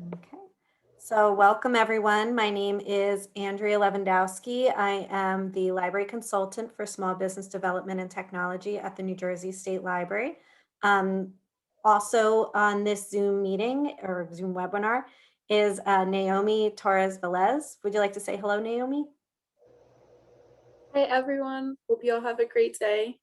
Okay, so welcome everyone. My name is Andrea Lewandowski. I am the library consultant for small business development and technology at the New Jersey State Library. Um, Also on this Zoom meeting or Zoom webinar is Naomi Torres Velez. Would you like to say hello, Naomi? Hi everyone, hope you all have a great day.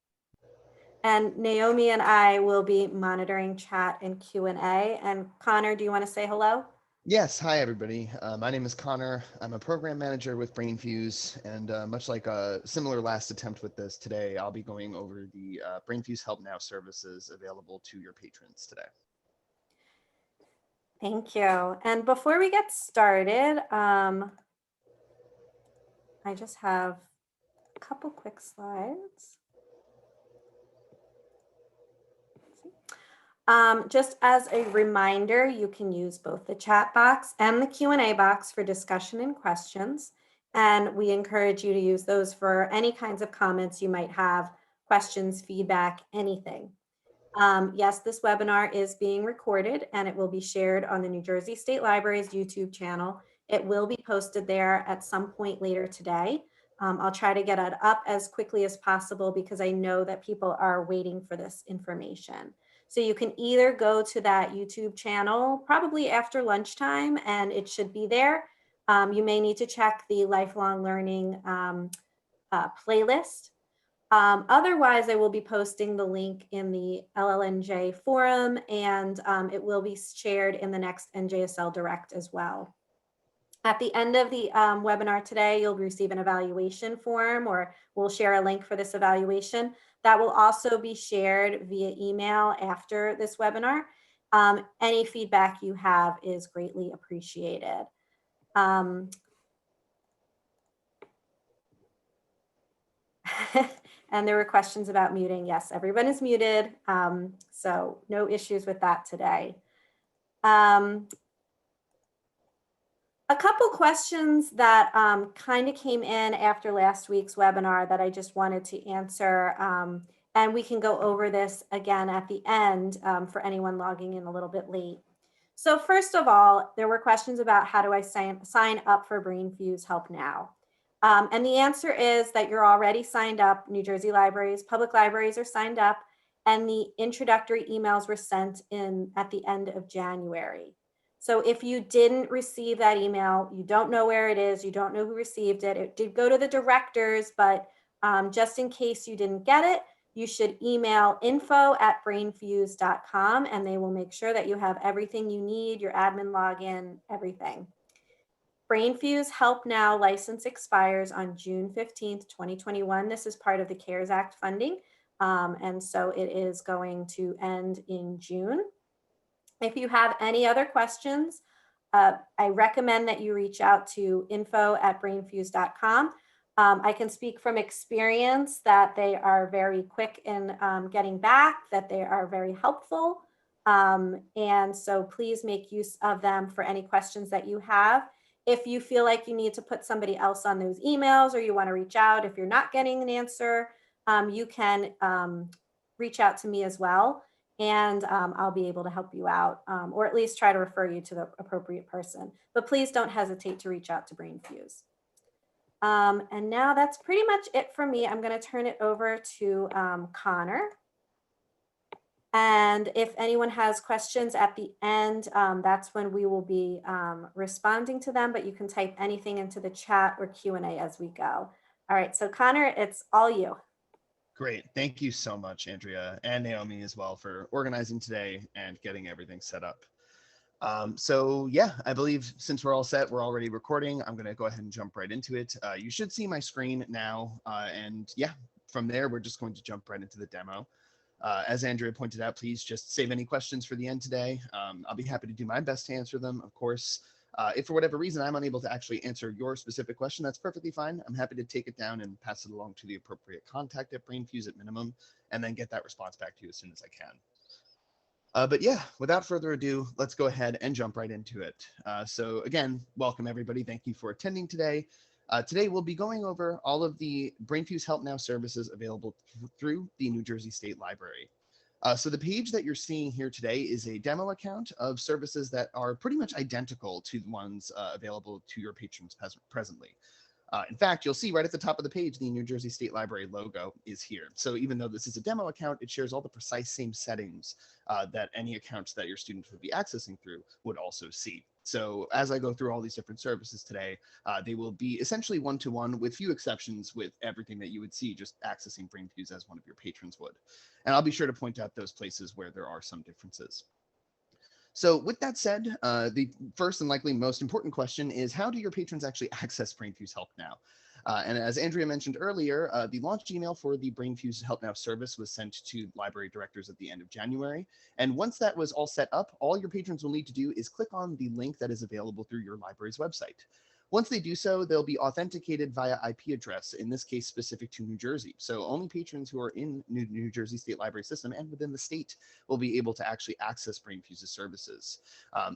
And Naomi and I will be monitoring chat and Q&A. And Connor, do you want to say hello? Yes, hi everybody. My name is Connor. I'm a program manager with Brainfuse, and much like a similar last attempt with this today, I'll be going over the Brainfuse HelpNow services available to your patrons today. Thank you. And before we get started, I just have a couple quick slides. Just as a reminder, you can use both the chat box and the Q&A box for discussion and questions. And we encourage you to use those for any kinds of comments you might have, questions, feedback, anything. Yes, this webinar is being recorded and it will be shared on the New Jersey State Library's YouTube channel. It will be posted there at some point later today. I'll try to get it up as quickly as possible because I know that people are waiting for this information. So you can either go to that YouTube channel probably after lunchtime and it should be there. You may need to check the lifelong learning playlist. Otherwise, I will be posting the link in the LLNJ forum and it will be shared in the next NJSL Direct as well. At the end of the webinar today, you'll receive an evaluation form, or we'll share a link for this evaluation. That will also be shared via email after this webinar. Any feedback you have is greatly appreciated. And there were questions about muting. Yes, everyone is muted. So no issues with that today. A couple questions that kind of came in after last week's webinar that I just wanted to answer. And we can go over this again at the end for anyone logging in a little bit late. So first of all, there were questions about how do I sign up for Brainfuse HelpNow? And the answer is that you're already signed up. New Jersey libraries, public libraries are signed up, and the introductory emails were sent in at the end of January. So if you didn't receive that email, you don't know where it is, you don't know who received it, it did go to the directors, but just in case you didn't get it, you should email info@brainfuse.com and they will make sure that you have everything you need, your admin login, everything. Brainfuse HelpNow license expires on June 15th, 2021. This is part of the CARES Act funding. And so it is going to end in June. If you have any other questions, I recommend that you reach out to info@brainfuse.com. I can speak from experience that they are very quick in getting back, that they are very helpful. And so please make use of them for any questions that you have. If you feel like you need to put somebody else on those emails or you want to reach out, if you're not getting an answer, you can reach out to me as well. And I'll be able to help you out or at least try to refer you to the appropriate person. But please don't hesitate to reach out to Brainfuse. And now that's pretty much it for me. I'm going to turn it over to Connor. And if anyone has questions at the end, that's when we will be responding to them, but you can type anything into the chat or Q&A as we go. All right, so Connor, it's all you. Great. Thank you so much, Andrea, and Naomi as well for organizing today and getting everything set up. So yeah, I believe since we're all set, we're already recording. I'm going to go ahead and jump right into it. You should see my screen now. And yeah, from there, we're just going to jump right into the demo. As Andrea pointed out, please just save any questions for the end today. I'll be happy to do my best to answer them, of course. If for whatever reason I'm unable to actually answer your specific question, that's perfectly fine. I'm happy to take it down and pass it along to the appropriate contact at Brainfuse at minimum, and then get that response back to you as soon as I can. But yeah, without further ado, let's go ahead and jump right into it. So again, welcome everybody. Thank you for attending today. Today we'll be going over all of the Brainfuse HelpNow services available through the New Jersey State Library. So the page that you're seeing here today is a demo account of services that are pretty much identical to the ones available to your patrons presently. In fact, you'll see right at the top of the page, the New Jersey State Library logo is here. So even though this is a demo account, it shares all the precise same settings that any accounts that your students would be accessing through would also see. So as I go through all these different services today, they will be essentially one-to-one with few exceptions with everything that you would see just accessing Brainfuse as one of your patrons would. And I'll be sure to point out those places where there are some differences. So with that said, the first and likely most important question is, how do your patrons actually access Brainfuse Help Now? And as Andrea mentioned earlier, the launch email for the Brainfuse Help Now service was sent to library directors at the end of January. And once that was all set up, all your patrons will need to do is click on the link that is available through your library's website. Once they do so, they'll be authenticated via IP address, in this case specific to New Jersey. So only patrons who are in New Jersey State Library System and within the state will be able to actually access Brainfuse's services.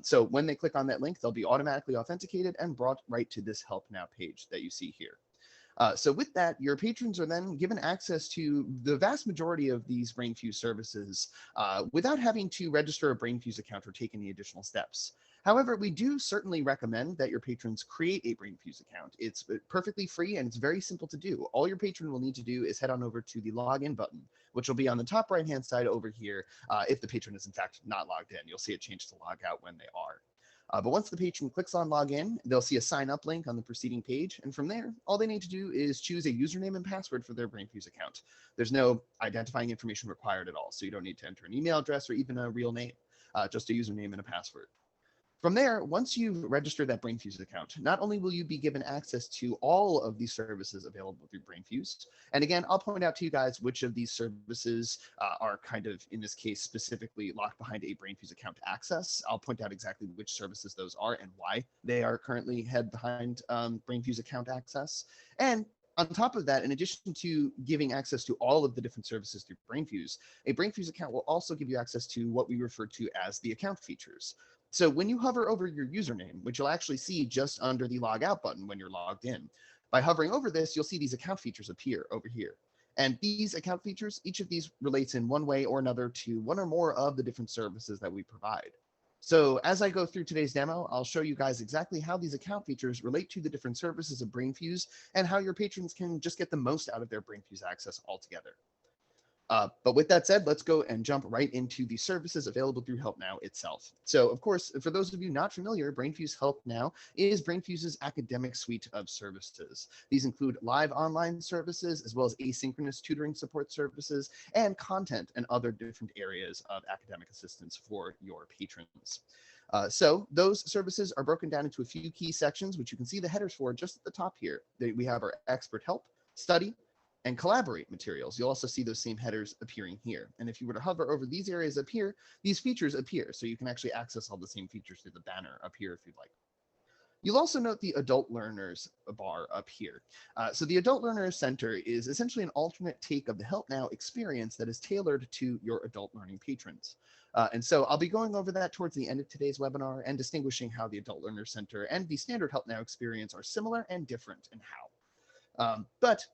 So when they click on that link, they'll be automatically authenticated and brought right to this Help Now page that you see here. So with that, your patrons are then given access to the vast majority of these Brainfuse services without having to register a Brainfuse account or take any additional steps. However, we do certainly recommend that your patrons create a Brainfuse account. It's perfectly free and it's very simple to do. All your patron will need to do is head on over to the login button, which will be on the top right-hand side over here. If the patron is in fact not logged in, you'll see it change to log out when they are. But once the patron clicks on login, they'll see a sign up link on the preceding page. And from there, all they need to do is choose a username and password for their Brainfuse account. There's no identifying information required at all. So you don't need to enter an email address or even a real name, just a username and a password. From there, once you've registered that Brainfuse account, not only will you be given access to all of these services available through Brainfuse, and again, I'll point out to you guys which of these services are kind of, in this case, specifically locked behind a Brainfuse account access. I'll point out exactly which services those are and why they are currently held behind Brainfuse account access. And on top of that, in addition to giving access to all of the different services through Brainfuse, a Brainfuse account will also give you access to what we refer to as the account features. So when you hover over your username, which you'll actually see just under the log out button when you're logged in, by hovering over this, you'll see these account features appear over here. And these account features, each of these relates in one way or another to one or more of the different services that we provide. So as I go through today's demo, I'll show you guys exactly how these account features relate to the different services of Brainfuse and how your patrons can just get the most out of their Brainfuse access altogether. But with that said, let's go and jump right into the services available through HelpNow itself. So of course, for those of you not familiar, Brainfuse HelpNow is Brainfuse's academic suite of services. These include live online services, as well as asynchronous tutoring support services, and content and other different areas of academic assistance for your patrons. So those services are broken down into a few key sections, which you can see the headers for just at the top here. We have our expert help, study, and collaborate materials. You'll also see those same headers appearing here. And if you were to hover over these areas up here, these features appear. So you can actually access all the same features through the banner up here if you'd like. You'll also note the Adult Learners bar up here. So the Adult Learners Center is essentially an alternate take of the HelpNow experience that is tailored to your adult learning patrons. And so I'll be going over that towards the end of today's webinar and distinguishing how the Adult Learners Center and the standard HelpNow experience are similar and different in how. But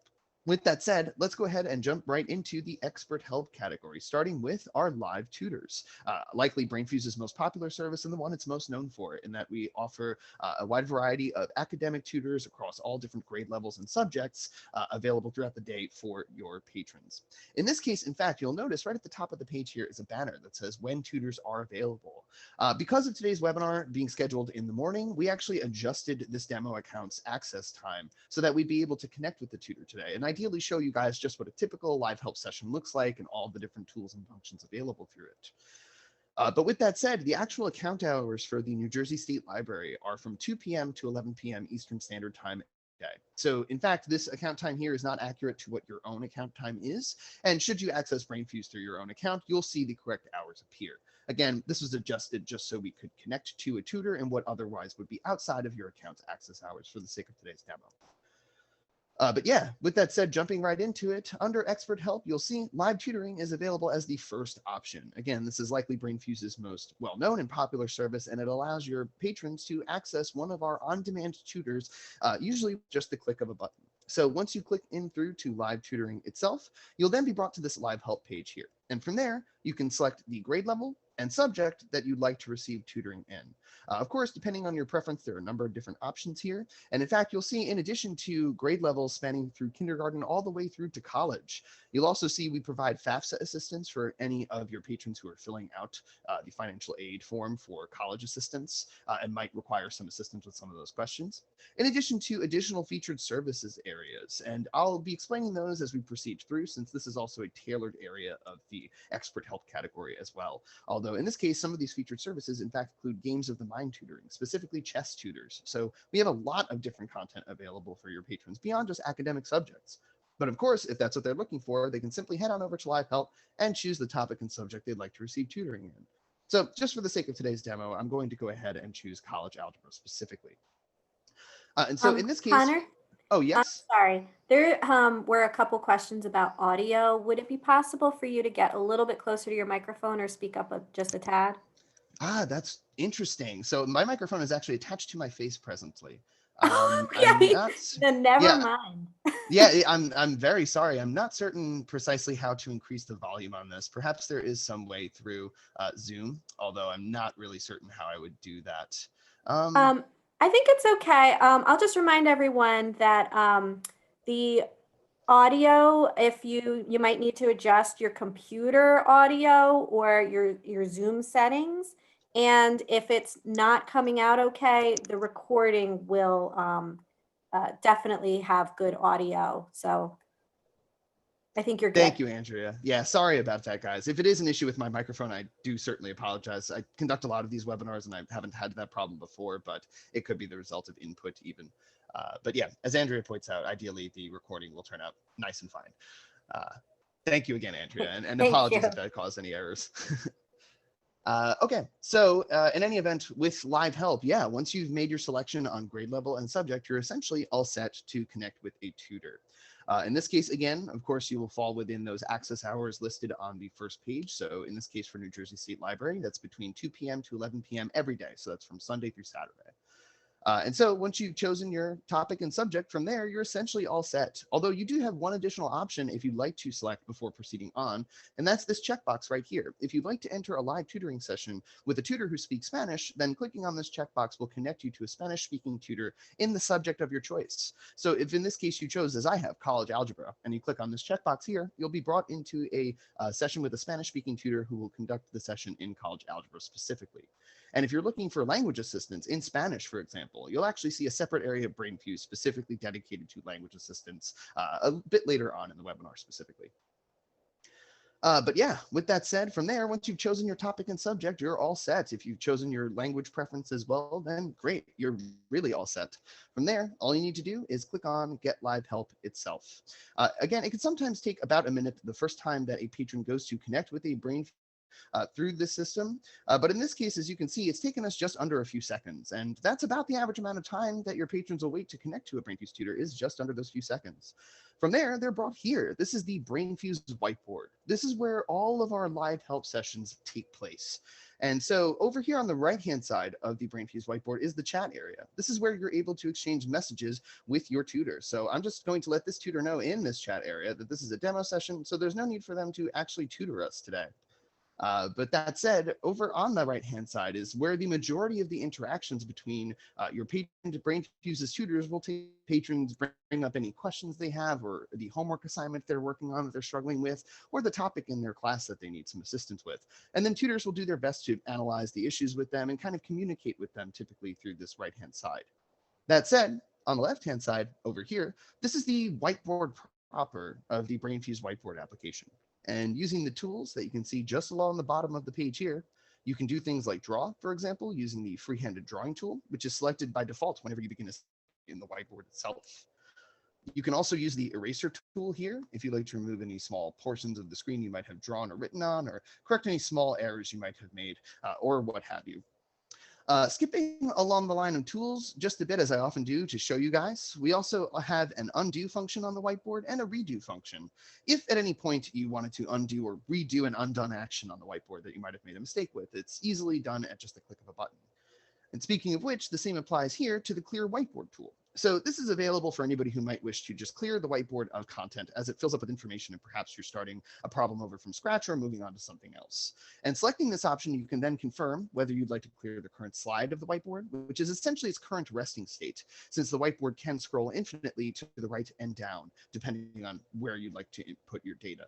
with that said, let's go ahead and jump right into the expert help category, starting with our live tutors. Likely Brainfuse's most popular service and the one it's most known for, in that we offer a wide variety of academic tutors across all different grade levels and subjects available throughout the day for your patrons. In this case, in fact, you'll notice right at the top of the page here is a banner that says when tutors are available. Because of today's webinar being scheduled in the morning, we actually adjusted this demo account's access time so that we'd be able to connect with the tutor today. And ideally show you guys just what a typical live help session looks like and all the different tools and functions available through it. But with that said, the actual account hours for the New Jersey State Library are from 2 p.m. to 11 p.m. Eastern Standard Time. So in fact, this account time here is not accurate to what your own account time is. And should you access Brainfuse through your own account, you'll see the correct hours appear. Again, this was adjusted just so we could connect to a tutor and what otherwise would be outside of your account's access hours for the sake of today's demo. But yeah, with that said, jumping right into it, under expert help, you'll see live tutoring is available as the first option. Again, this is likely Brainfuse's most well-known and popular service, and it allows your patrons to access one of our on-demand tutors, usually just the click of a button. So once you click in through to live tutoring itself, you'll then be brought to this live help page here. And from there, you can select the grade level and subject that you'd like to receive tutoring in. Of course, depending on your preference, there are a number of different options here. And in fact, you'll see in addition to grade levels spanning through kindergarten all the way through to college, you'll also see we provide FAFSA assistance for any of your patrons who are filling out the financial aid form for college assistance and might require some assistance with some of those questions, in addition to additional featured services areas. And I'll be explaining those as we proceed through, since this is also a tailored area of the expert help category as well. Although in this case, some of these featured services in fact include games of the mind tutoring, specifically chess tutors. So we have a lot of different content available for your patrons beyond just academic subjects. But of course, if that's what they're looking for, they can simply head on over to Live Help and choose the topic and subject they'd like to receive tutoring in. So just for the sake of today's demo, I'm going to go ahead and choose college algebra specifically. And so in this case, Connor, oh I'm yes. sorry. There were a couple questions about audio. Would it be possible for you to get a little bit closer to your microphone or speak up just a tad? That's interesting. So my microphone is actually attached to my face presently. Okay, then never mind. Yeah, I'm very sorry. I'm not certain precisely how to increase the volume on this. Perhaps there is some way through Zoom, although I'm not really certain how I would do that. I think it's okay. I'll just remind everyone that the audio, if you might need to adjust your computer audio or your Zoom settings. And if it's not coming out okay, the recording will definitely have good audio. So I think you're good. Thank you, Andrea. Yeah, sorry about that, guys. If it is an issue with my microphone, I do certainly apologize. I conduct a lot of these webinars and I haven't had that problem before, but it could be the result of input even. But yeah, as Andrea points out, ideally the recording will turn out nice and fine. Thank you again, Andrea, and apologies if that caused any errors. Okay, so in any event, with Live Help, yeah, once you've made your selection on grade level and subject, you're essentially all set to connect with a tutor. In this case, again, of course, you will fall within those access hours listed on the first page. So in this case, for New Jersey State Library, that's between 2 p.m. to 11 p.m. every day. So that's from Sunday through Saturday. And so once you've chosen your topic and subject from there, you're essentially all set. Although you do have one additional option if you'd like to select before proceeding on, and that's this checkbox right here. If you'd like to enter a live tutoring session with a tutor who speaks Spanish, then clicking on this checkbox will connect you to a Spanish-speaking tutor in the subject of your choice. So if in this case you chose, as I have, college algebra, and you click on this checkbox here, you'll be brought into a session with a Spanish-speaking tutor who will conduct the session in college algebra specifically. And if you're looking for language assistance in Spanish, for example, you'll actually see a separate area of Brainfuse specifically dedicated to language assistance a bit later on in the webinar specifically. But yeah, with that said, from there, once you've chosen your topic and subject, you're all set. If you've chosen your language preference as well, then great, you're really all set. From there, all you need to do is click on Get Live Help itself. Again, it can sometimes take about a minute the first time that a patron goes to connect with a Brainfuse through this system. But in this case, as you can see, it's taken us just under a few seconds. And that's about the average amount of time that your patrons will wait to connect to a Brainfuse tutor, is just under those few seconds. From there, they're brought here. This is the Brainfuse whiteboard. This is where all of our live help sessions take place. And so over here on the right-hand side of the Brainfuse whiteboard is the chat area. This is where you're able to exchange messages with your tutor. So I'm just going to let this tutor know in this chat area that this is a demo session, so there's no need for them to actually tutor us today. But that said, over on the right-hand side is where the majority of the interactions between your patron to Brainfuse's tutors will take. Patrons bring up any questions they have, or the homework assignment they're working on that they're struggling with, or the topic in their class that they need some assistance with. And then tutors will do their best to analyze the issues with them and kind of communicate with them, typically through this right-hand side. That said, on the left-hand side over here, this is the whiteboard proper of the Brainfuse whiteboard application. And using the tools that you can see just along the bottom of the page here, you can do things like draw, for example, using the free-handed drawing tool, which is selected by default whenever you begin in the whiteboard itself. You can also use the eraser tool here if you'd like to remove any small portions of the screen you might have drawn or written on, or correct any small errors you might have made, or what have you. Skipping along the line of tools just a bit, as I often do to show you guys, we also have an undo function on the whiteboard and a redo function. If at any point you wanted to undo or redo an undone action on the whiteboard that you might have made a mistake with, it's easily done at just the click of a button. And speaking of which, the same applies here to the clear whiteboard tool. So this is available for anybody who might wish to just clear the whiteboard of content as it fills up with information and perhaps you're starting a problem over from scratch or moving on to something else. And selecting this option, you can then confirm whether you'd like to clear the current slide of the whiteboard, which is essentially its current resting state, since the whiteboard can scroll infinitely to the right and down, depending on where you'd like to input your data.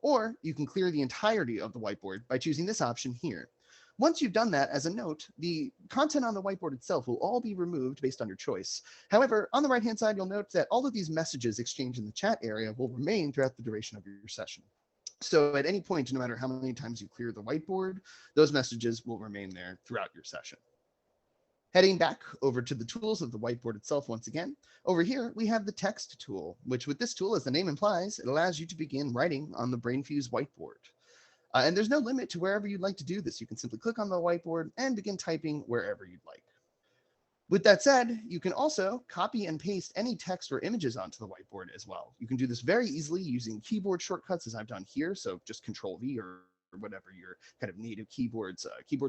Or you can clear the entirety of the whiteboard by choosing this option here. Once you've done that, as a note, the content on the whiteboard itself will all be removed based on your choice. However, on the right-hand side, you'll note that all of these messages exchanged in the chat area will remain throughout the duration of your session. So at any point, no matter how many times you clear the whiteboard, those messages will remain there throughout your session. Heading back over to the tools of the whiteboard itself once again, over here we have the text tool, which with this tool, as the name implies, it allows you to begin writing on the Brainfuse whiteboard. And there's no limit to wherever you'd like to do this. You can simply click on the whiteboard and begin typing wherever you'd like. With that said, you can also copy and paste any text or images onto the whiteboard as well. You can do this very easily using keyboard shortcuts as I've done here. So just Control V or whatever your kind of native keyboard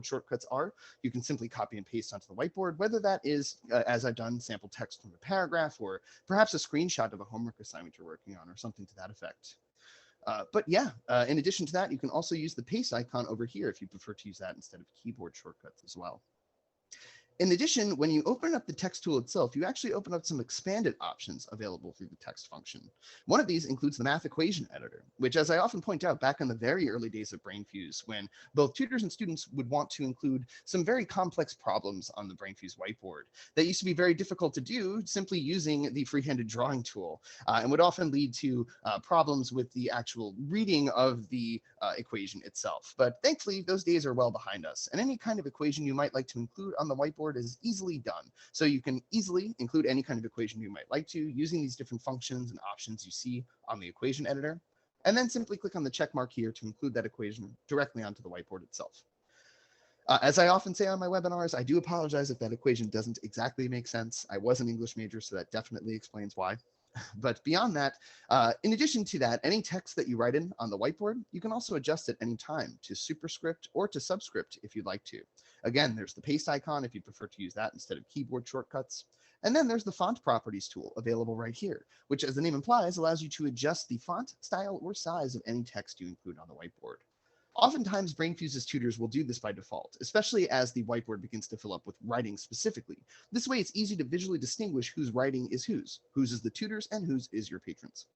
shortcuts are. You can simply copy and paste onto the whiteboard, whether that is, as I've done, sample text from a paragraph or perhaps a screenshot of a homework assignment you're working on or something to that effect. But yeah, in addition to that, you can also use the paste icon over here if you prefer to use that instead of keyboard shortcuts as well. In addition, when you open up the text tool itself, you actually open up some expanded options available through the text function. One of these includes the math equation editor, which, as I often point out, back in the very early days of Brainfuse, when both tutors and students would want to include some very complex problems on the Brainfuse whiteboard that used to be very difficult to do simply using the freehanded drawing tool, and would often lead to problems with the actual reading of the equation itself. But thankfully, those days are well behind us, and any kind of equation you might like to include on the whiteboard is easily done. So you can easily include any kind of equation you might like to using these different functions and options you see on the equation editor, and then simply click on the check mark here to include that equation directly onto the whiteboard itself. As I often say on my webinars, I do apologize if that equation doesn't exactly make sense. I was an English major, so that definitely explains why. But beyond that, in addition to that, any text that you write in on the whiteboard, you can also adjust at any time to superscript or to subscript if you'd like to. Again, there's the paste icon if you prefer to use that instead of keyboard shortcuts. And then there's the font properties tool available right here, which, as the name implies, allows you to adjust the font, style, or size of any text you include on the whiteboard. Oftentimes, Brainfuse's tutors will do this by default, especially as the whiteboard begins to fill up with writing specifically. This way, it's easy to visually distinguish whose writing is whose is the tutors, and whose is your patrons.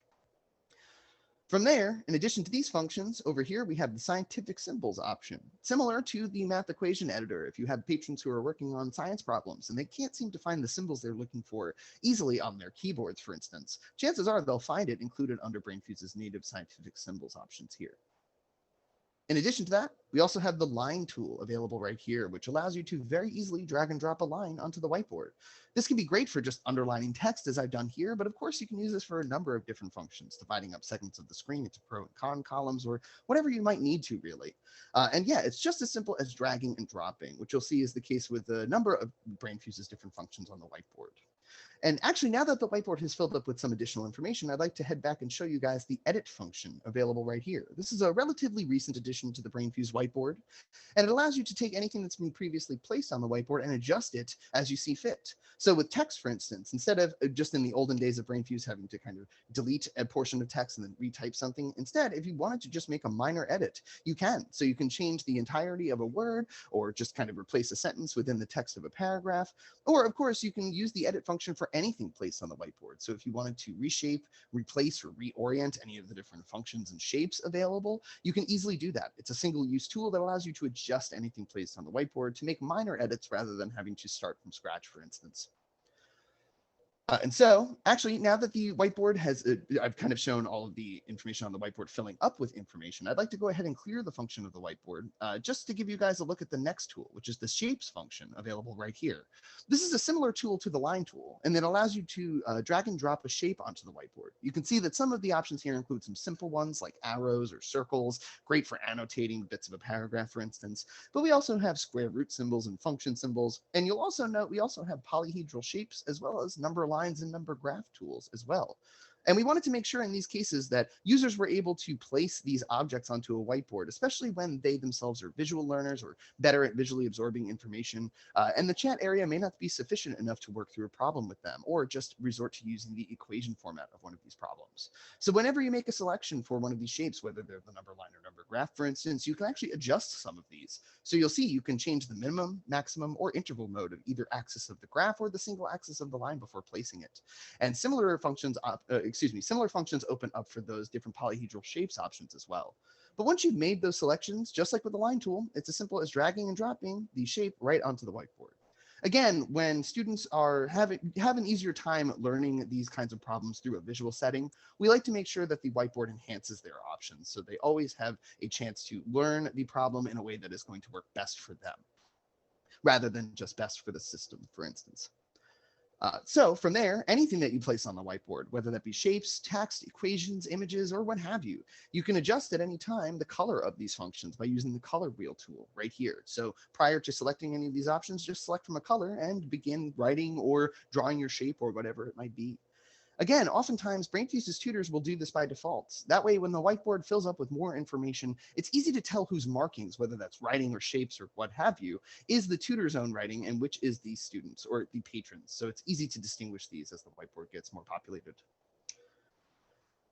From there, in addition to these functions, over here we have the scientific symbols option, similar to the math equation editor. If you have patrons who are working on science problems and they can't seem to find the symbols they're looking for easily on their keyboards, for instance, chances are they'll find it included under Brainfuse's native scientific symbols options here. In addition to that, we also have the line tool available right here, which allows you to very easily drag and drop a line onto the whiteboard. This can be great for just underlining text as I've done here, but of course you can use this for a number of different functions, dividing up segments of the screen into pro and con columns or whatever you might need to really. And yeah, it's just as simple as dragging and dropping, which you'll see is the case with a number of Brainfuse's different functions on the whiteboard. And actually, now that the whiteboard has filled up with some additional information, I'd like to head back and show you guys the edit function available right here. This is a relatively recent addition to the Brainfuse whiteboard, and it allows you to take anything that's been previously placed on the whiteboard and adjust it as you see fit. So with text, for instance, instead of just in the olden days of Brainfuse having to kind of delete a portion of text and then retype something, instead, if you wanted to just make a minor edit, you can. So you can change the entirety of a word or just kind of replace a sentence within the text of a paragraph. Or of course, you can use the edit function for anything placed on the whiteboard. So if you wanted to reshape, replace, or reorient any of the different functions and shapes available, you can easily do that. It's a single-use tool that allows you to adjust anything placed on the whiteboard to make minor edits rather than having to start from scratch, for instance. And so actually, now that the whiteboard has, I've kind of shown all of the information on the whiteboard filling up with information, I'd like to go ahead and clear the function of the whiteboard just to give you guys a look at the next tool, which is the shapes function available right here. This is a similar tool to the line tool, and it allows you to drag and drop a shape onto the whiteboard. You can see that some of the options here include some simple ones like arrows or circles, great for annotating bits of a paragraph, for instance, but we also have square root symbols and function symbols. And you'll also note we also have polyhedral shapes as well as number lines and number graph tools as well. And we wanted to make sure in these cases that users were able to place these objects onto a whiteboard, especially when they themselves are visual learners or better at visually absorbing information. And the chat area may not be sufficient enough to work through a problem with them, or just resort to using the equation format of one of these problems. So whenever you make a selection for one of these shapes, whether they're the number line or number graph, for instance, you can actually adjust some of these. So you'll see you can change the minimum, maximum, or interval mode of either axis of the graph or the single axis of the line before placing it. And similar functions open up for those different polyhedral shapes options as well. But once you've made those selections, just like with the line tool, it's as simple as dragging and dropping the shape right onto the whiteboard. Again, when students have an easier time learning these kinds of problems through a visual setting, we like to make sure that the whiteboard enhances their options, so they always have a chance to learn the problem in a way that is going to work best for them, rather than just best for the system, for instance. So from there, anything that you place on the whiteboard, whether that be shapes, text, equations, images, or what have you, you can adjust at any time the color of these functions by using the color wheel tool right here. So prior to selecting any of these options, just select from a color and begin writing or drawing your shape or whatever it might be. Again, oftentimes Brainfuse's tutors will do this by default. That way, when the whiteboard fills up with more information, it's easy to tell whose markings, whether that's writing or shapes or what have you, is the tutor's own writing and which is the student's or the patron's. So it's easy to distinguish these as the whiteboard gets more populated.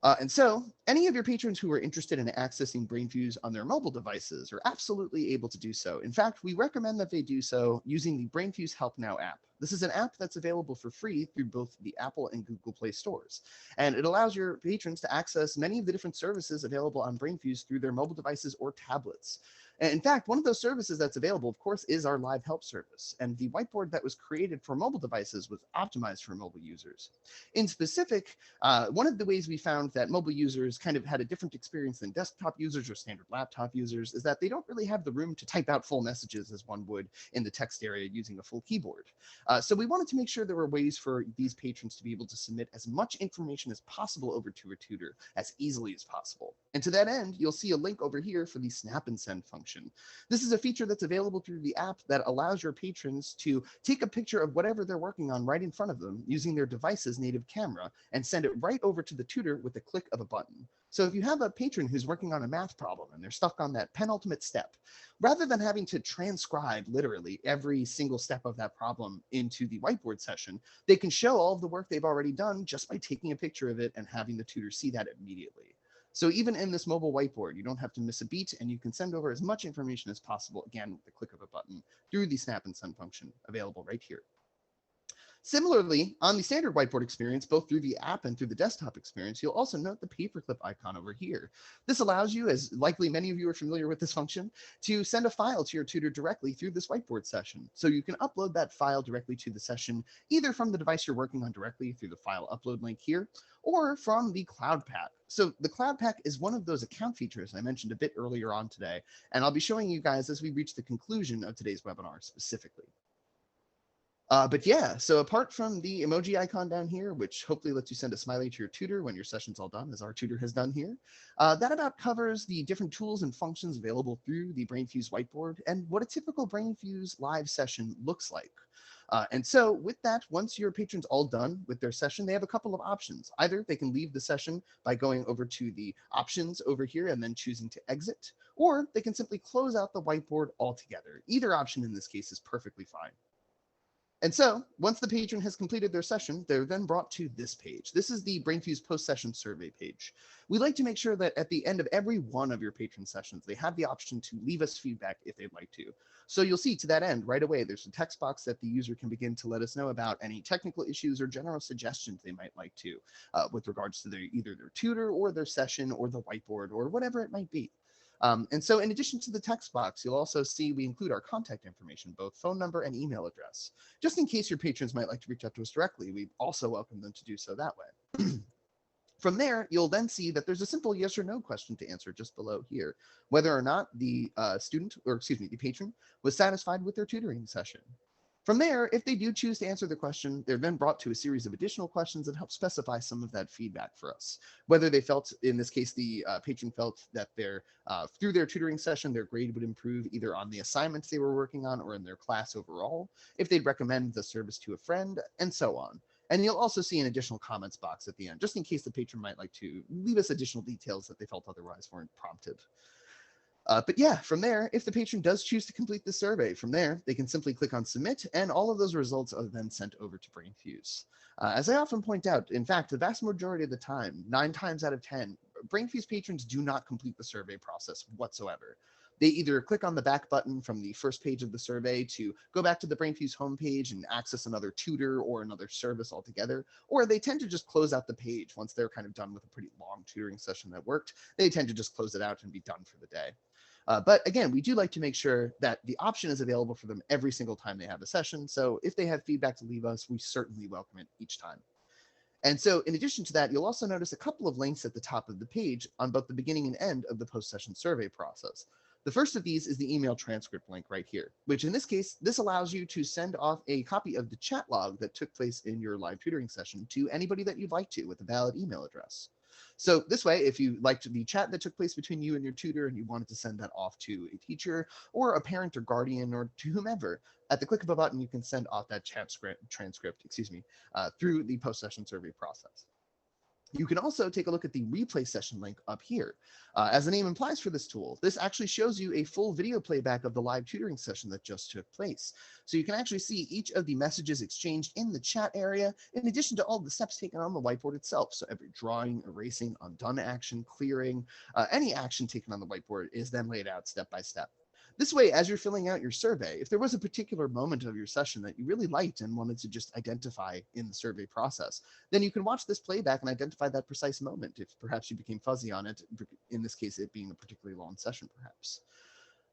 And so any of your patrons who are interested in accessing Brainfuse on their mobile devices are absolutely able to do so. In fact, we recommend that they do so using the Brainfuse HelpNow app. This is an app that's available for free through both the Apple and Google Play stores. And it allows your patrons to access many of the different services available on Brainfuse through their mobile devices or tablets. And in fact, one of those services that's available, of course, is our live help service. And the whiteboard that was created for mobile devices was optimized for mobile users. In specific, one of the ways we found that mobile users kind of had a different experience than desktop users or standard laptop users is that they don't really have the room to type out full messages as one would in the text area using a full keyboard. So we wanted to make sure there were ways for these patrons to be able to submit as much information as possible over to a tutor as easily as possible. And to that end, you'll see a link over here for the snap and send function. This is a feature that's available through the app that allows your patrons to take a picture of whatever they're working on right in front of them using their device's native camera and send it right over to the tutor with the click of a button. So if you have a patron who's working on a math problem and they're stuck on that penultimate step, rather than having to transcribe literally every single step of that problem into the whiteboard session, they can show all of the work they've already done just by taking a picture of it and having the tutor see that immediately. So even in this mobile whiteboard, you don't have to miss a beat and you can send over as much information as possible, again, with the click of a button through the snap and send function available right here. Similarly, on the standard whiteboard experience, both through the app and through the desktop experience, you'll also note the paperclip icon over here. This allows you, as likely many of you are familiar with this function, to send a file to your tutor directly through this whiteboard session. So you can upload that file directly to the session, either from the device you're working on directly through the file upload link here, or from the Cloud Pack. So the Cloud Pack is one of those account features I mentioned a bit earlier on today, and I'll be showing you guys as we reach the conclusion of today's webinar specifically. But yeah, so apart from the emoji icon down here, which hopefully lets you send a smiley to your tutor when your session's all done, as our tutor has done here, that about covers the different tools and functions available through the Brainfuse whiteboard and what a typical Brainfuse live session looks like. And so with that, once your patron's all done with their session, they have a couple of options. Either they can leave the session by going over to the options over here and then choosing to exit, or they can simply close out the whiteboard altogether. Either option in this case is perfectly fine. And so once the patron has completed their session, they're then brought to this page. This is the Brainfuse post-session survey page. We like to make sure that at the end of every one of your patron sessions, they have the option to leave us feedback if they'd like to. So you'll see to that end right away, there's a text box that the user can begin to let us know about any technical issues or general suggestions they might like to with regards to either their tutor or their session or the whiteboard or whatever it might be. And so in addition to the text box, you'll also see we include our contact information, both phone number and email address. Just in case your patrons might like to reach out to us directly, we also welcome them to do so that way. From there, you'll then see that there's a simple yes or no question to answer just below here, whether or not the the patron was satisfied with their tutoring session. From there, if they do choose to answer the question, they're then brought to a series of additional questions that help specify some of that feedback for us. Whether they felt, in this case, the patron felt that through their tutoring session, their grade would improve either on the assignments they were working on or in their class overall, if they'd recommend the service to a friend, and so on. And you'll also see an additional comments box at the end, just in case the patron might like to leave us additional details that they felt otherwise weren't prompted. But yeah, from there, if the patron does choose to complete the survey, from there, they can simply click on submit, and all of those results are then sent over to Brainfuse. As I often point out, in fact, the vast majority of the time, 9 times out of 10, Brainfuse patrons do not complete the survey process whatsoever. They either click on the back button from the first page of the survey to go back to the Brainfuse homepage and access another tutor or another service altogether, or they tend to just close out the page once they're kind of done with a pretty long tutoring session that worked. They tend to just close it out and be done for the day. But again, we do like to make sure that the option is available for them every single time they have a session. So if they have feedback to leave us, we certainly welcome it each time. And so in addition to that, you'll also notice a couple of links at the top of the page on both the beginning and end of the post-session survey process. The first of these is the email transcript link right here, which in this case, this allows you to send off a copy of the chat log that took place in your live tutoring session to anybody that you'd like to with a valid email address. So this way, if you liked the chat that took place between you and your tutor and you wanted to send that off to a teacher or a parent or guardian or to whomever, at the click of a button, you can send off that chat transcript, through the post-session survey process. You can also take a look at the replay session link up here. As the name implies for this tool, this actually shows you a full video playback of the live tutoring session that just took place. So you can actually see each of the messages exchanged in the chat area, in addition to all the steps taken on the whiteboard itself. So every drawing, erasing, undone action, clearing, any action taken on the whiteboard is then laid out step by step. This way, as you're filling out your survey, if there was a particular moment of your session that you really liked and wanted to just identify in the survey process, then you can watch this playback and identify that precise moment if perhaps you became fuzzy on it, in this case, it being a particularly long session, perhaps.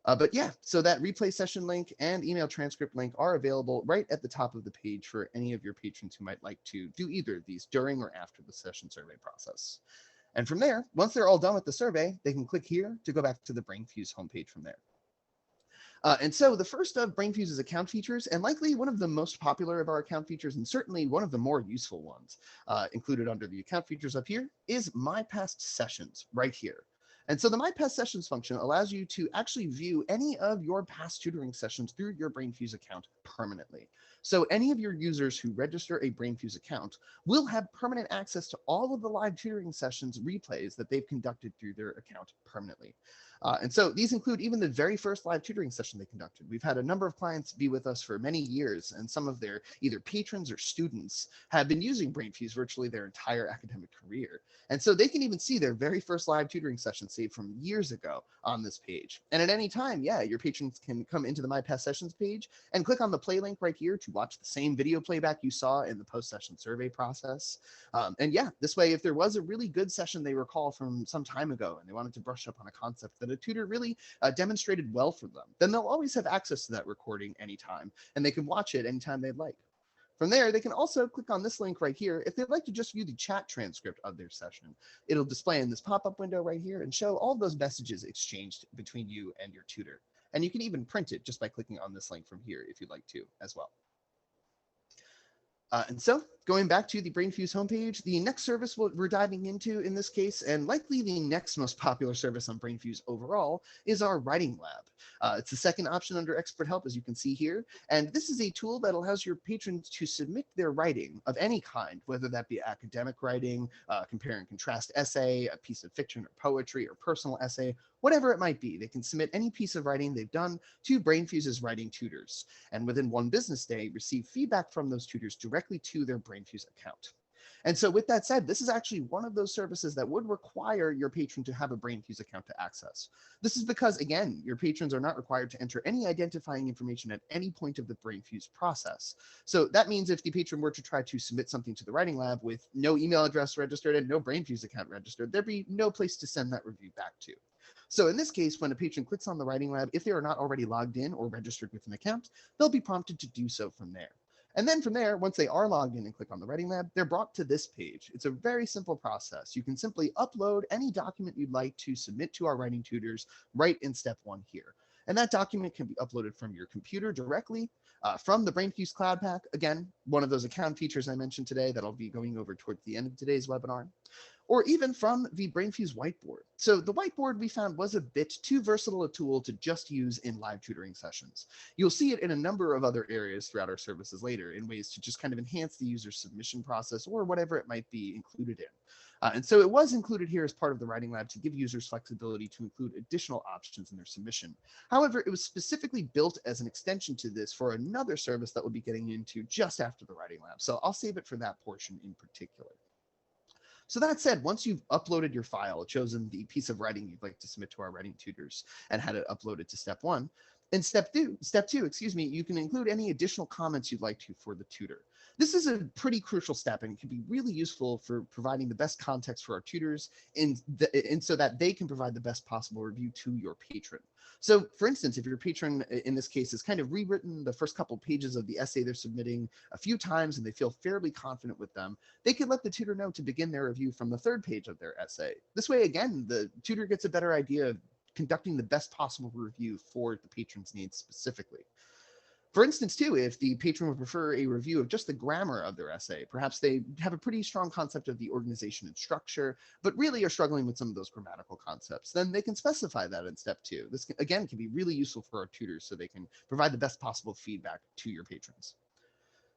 But yeah, so that replay session link and email transcript link are available right at the top of the page for any of your patrons who might like to do either of these during or after the session survey process. And from there, once they're all done with the survey, they can click here to go back to the Brainfuse homepage from there. And so the first of Brainfuse's account features, and likely one of the most popular of our account features, and certainly one of the more useful ones included under the account features up here, is My Past Sessions right here. And so the My Past Sessions function allows you to actually view any of your past tutoring sessions through your Brainfuse account permanently. So any of your users who register a Brainfuse account will have permanent access to all of the live tutoring sessions replays that they've conducted through their account permanently. And so these include even the very first live tutoring session they conducted. We've had a number of clients be with us for many years, and some of their either patrons or students have been using Brainfuse virtually their entire academic career. And so they can even see their very first live tutoring session saved from years ago on this page. And at any time, yeah, your patrons can come into the My Past Sessions page and click on the play link right here to watch the same video playback you saw in the post-session survey process. And yeah, this way, if there was a really good session they recall from some time ago and they wanted to brush up on a concept that a tutor really demonstrated well for them, then they'll always have access to that recording anytime, and they can watch it anytime they'd like. From there, they can also click on this link right here if they'd like to just view the chat transcript of their session. It'll display in this pop-up window right here and show all those messages exchanged between you and your tutor. And you can even print it just by clicking on this link from here if you'd like to as well. And so going back to the Brainfuse homepage, the next service we're diving into in this case, and likely the next most popular service on Brainfuse overall, is our writing lab. It's the second option under expert help, as you can see here. And this is a tool that allows your patrons to submit their writing of any kind, whether that be academic writing, compare and contrast essay, a piece of fiction or poetry or personal essay, whatever it might be. They can submit any piece of writing they've done to Brainfuse's writing tutors, and within one business day, receive feedback from those tutors directly to their Brainfuse account. And so with that said, this is actually one of those services that would require your patron to have a Brainfuse account to access. This is because, again, your patrons are not required to enter any identifying information at any point of the Brainfuse process. So that means if the patron were to try to submit something to the writing lab with no email address registered and no Brainfuse account registered, there'd be no place to send that review back to. So in this case, when a patron clicks on the writing lab, if they are not already logged in or registered with an account, they'll be prompted to do so from there. And then from there, once they are logged in and click on the writing lab, they're brought to this page. It's a very simple process. You can simply upload any document you'd like to submit to our writing tutors right in step 1 here. And that document can be uploaded from your computer directly, from the Brainfuse Cloud Pack, again, one of those account features I mentioned today that I'll be going over towards the end of today's webinar, or even from the Brainfuse whiteboard. So the whiteboard we found was a bit too versatile a tool to just use in live tutoring sessions. You'll see it in a number of other areas throughout our services later in ways to just kind of enhance the user submission process or whatever it might be included in. And so it was included here as part of the Writing Lab to give users flexibility to include additional options in their submission. However, it was specifically built as an extension to this for another service that we'll be getting into just after the Writing Lab. So I'll save it for that portion in particular. So that said, once you've uploaded your file, chosen the piece of writing you'd like to submit to our writing tutors, and had it uploaded to step one, in step two, you can include any additional comments you'd like to for the tutor. This is a pretty crucial step and can be really useful for providing the best context for our tutors and so that they can provide the best possible review to your patron. So for instance, if your patron in this case has kind of rewritten the first couple pages of the essay they're submitting a few times and they feel fairly confident with them, they can let the tutor know to begin their review from the third page of their essay. This way, again, the tutor gets a better idea of conducting the best possible review for the patron's needs specifically. For instance, too, if the patron would prefer a review of just the grammar of their essay, perhaps they have a pretty strong concept of the organization and structure, but really are struggling with some of those grammatical concepts, then they can specify that in step two. This, again, can be really useful for our tutors so they can provide the best possible feedback to your patrons.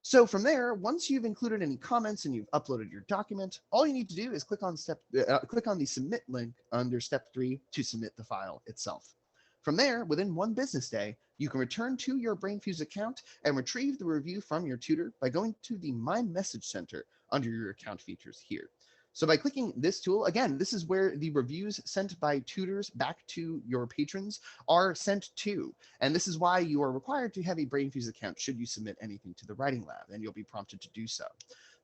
So from there, once you've included any comments and you've uploaded your document, all you need to do is click on the submit link under step 3 to submit the file itself. From there, within 1 business day, you can return to your Brainfuse account and retrieve the review from your tutor by going to the My Message Center under your account features here. So by clicking this tool, again, this is where the reviews sent by tutors back to your patrons are sent to. And this is why you are required to have a Brainfuse account should you submit anything to the Writing Lab, and you'll be prompted to do so.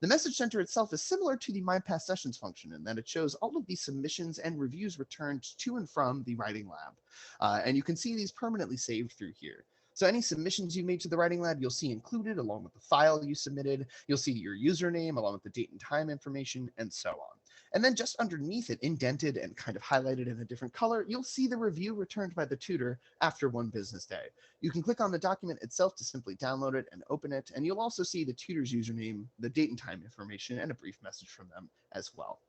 The message center itself is similar to the My Past Sessions function in that it shows all of the submissions and reviews returned to and from the Writing Lab. And you can see these permanently saved through here. So any submissions you made to the Writing Lab, you'll see included along with the file you submitted. You'll see your username along with the date and time information and so on. And then just underneath it, indented and kind of highlighted in a different color, you'll see the review returned by the tutor after 1 business day. You can click on the document itself to simply download it and open it, and you'll also see the tutor's username, the date and time information, and a brief message from them as well.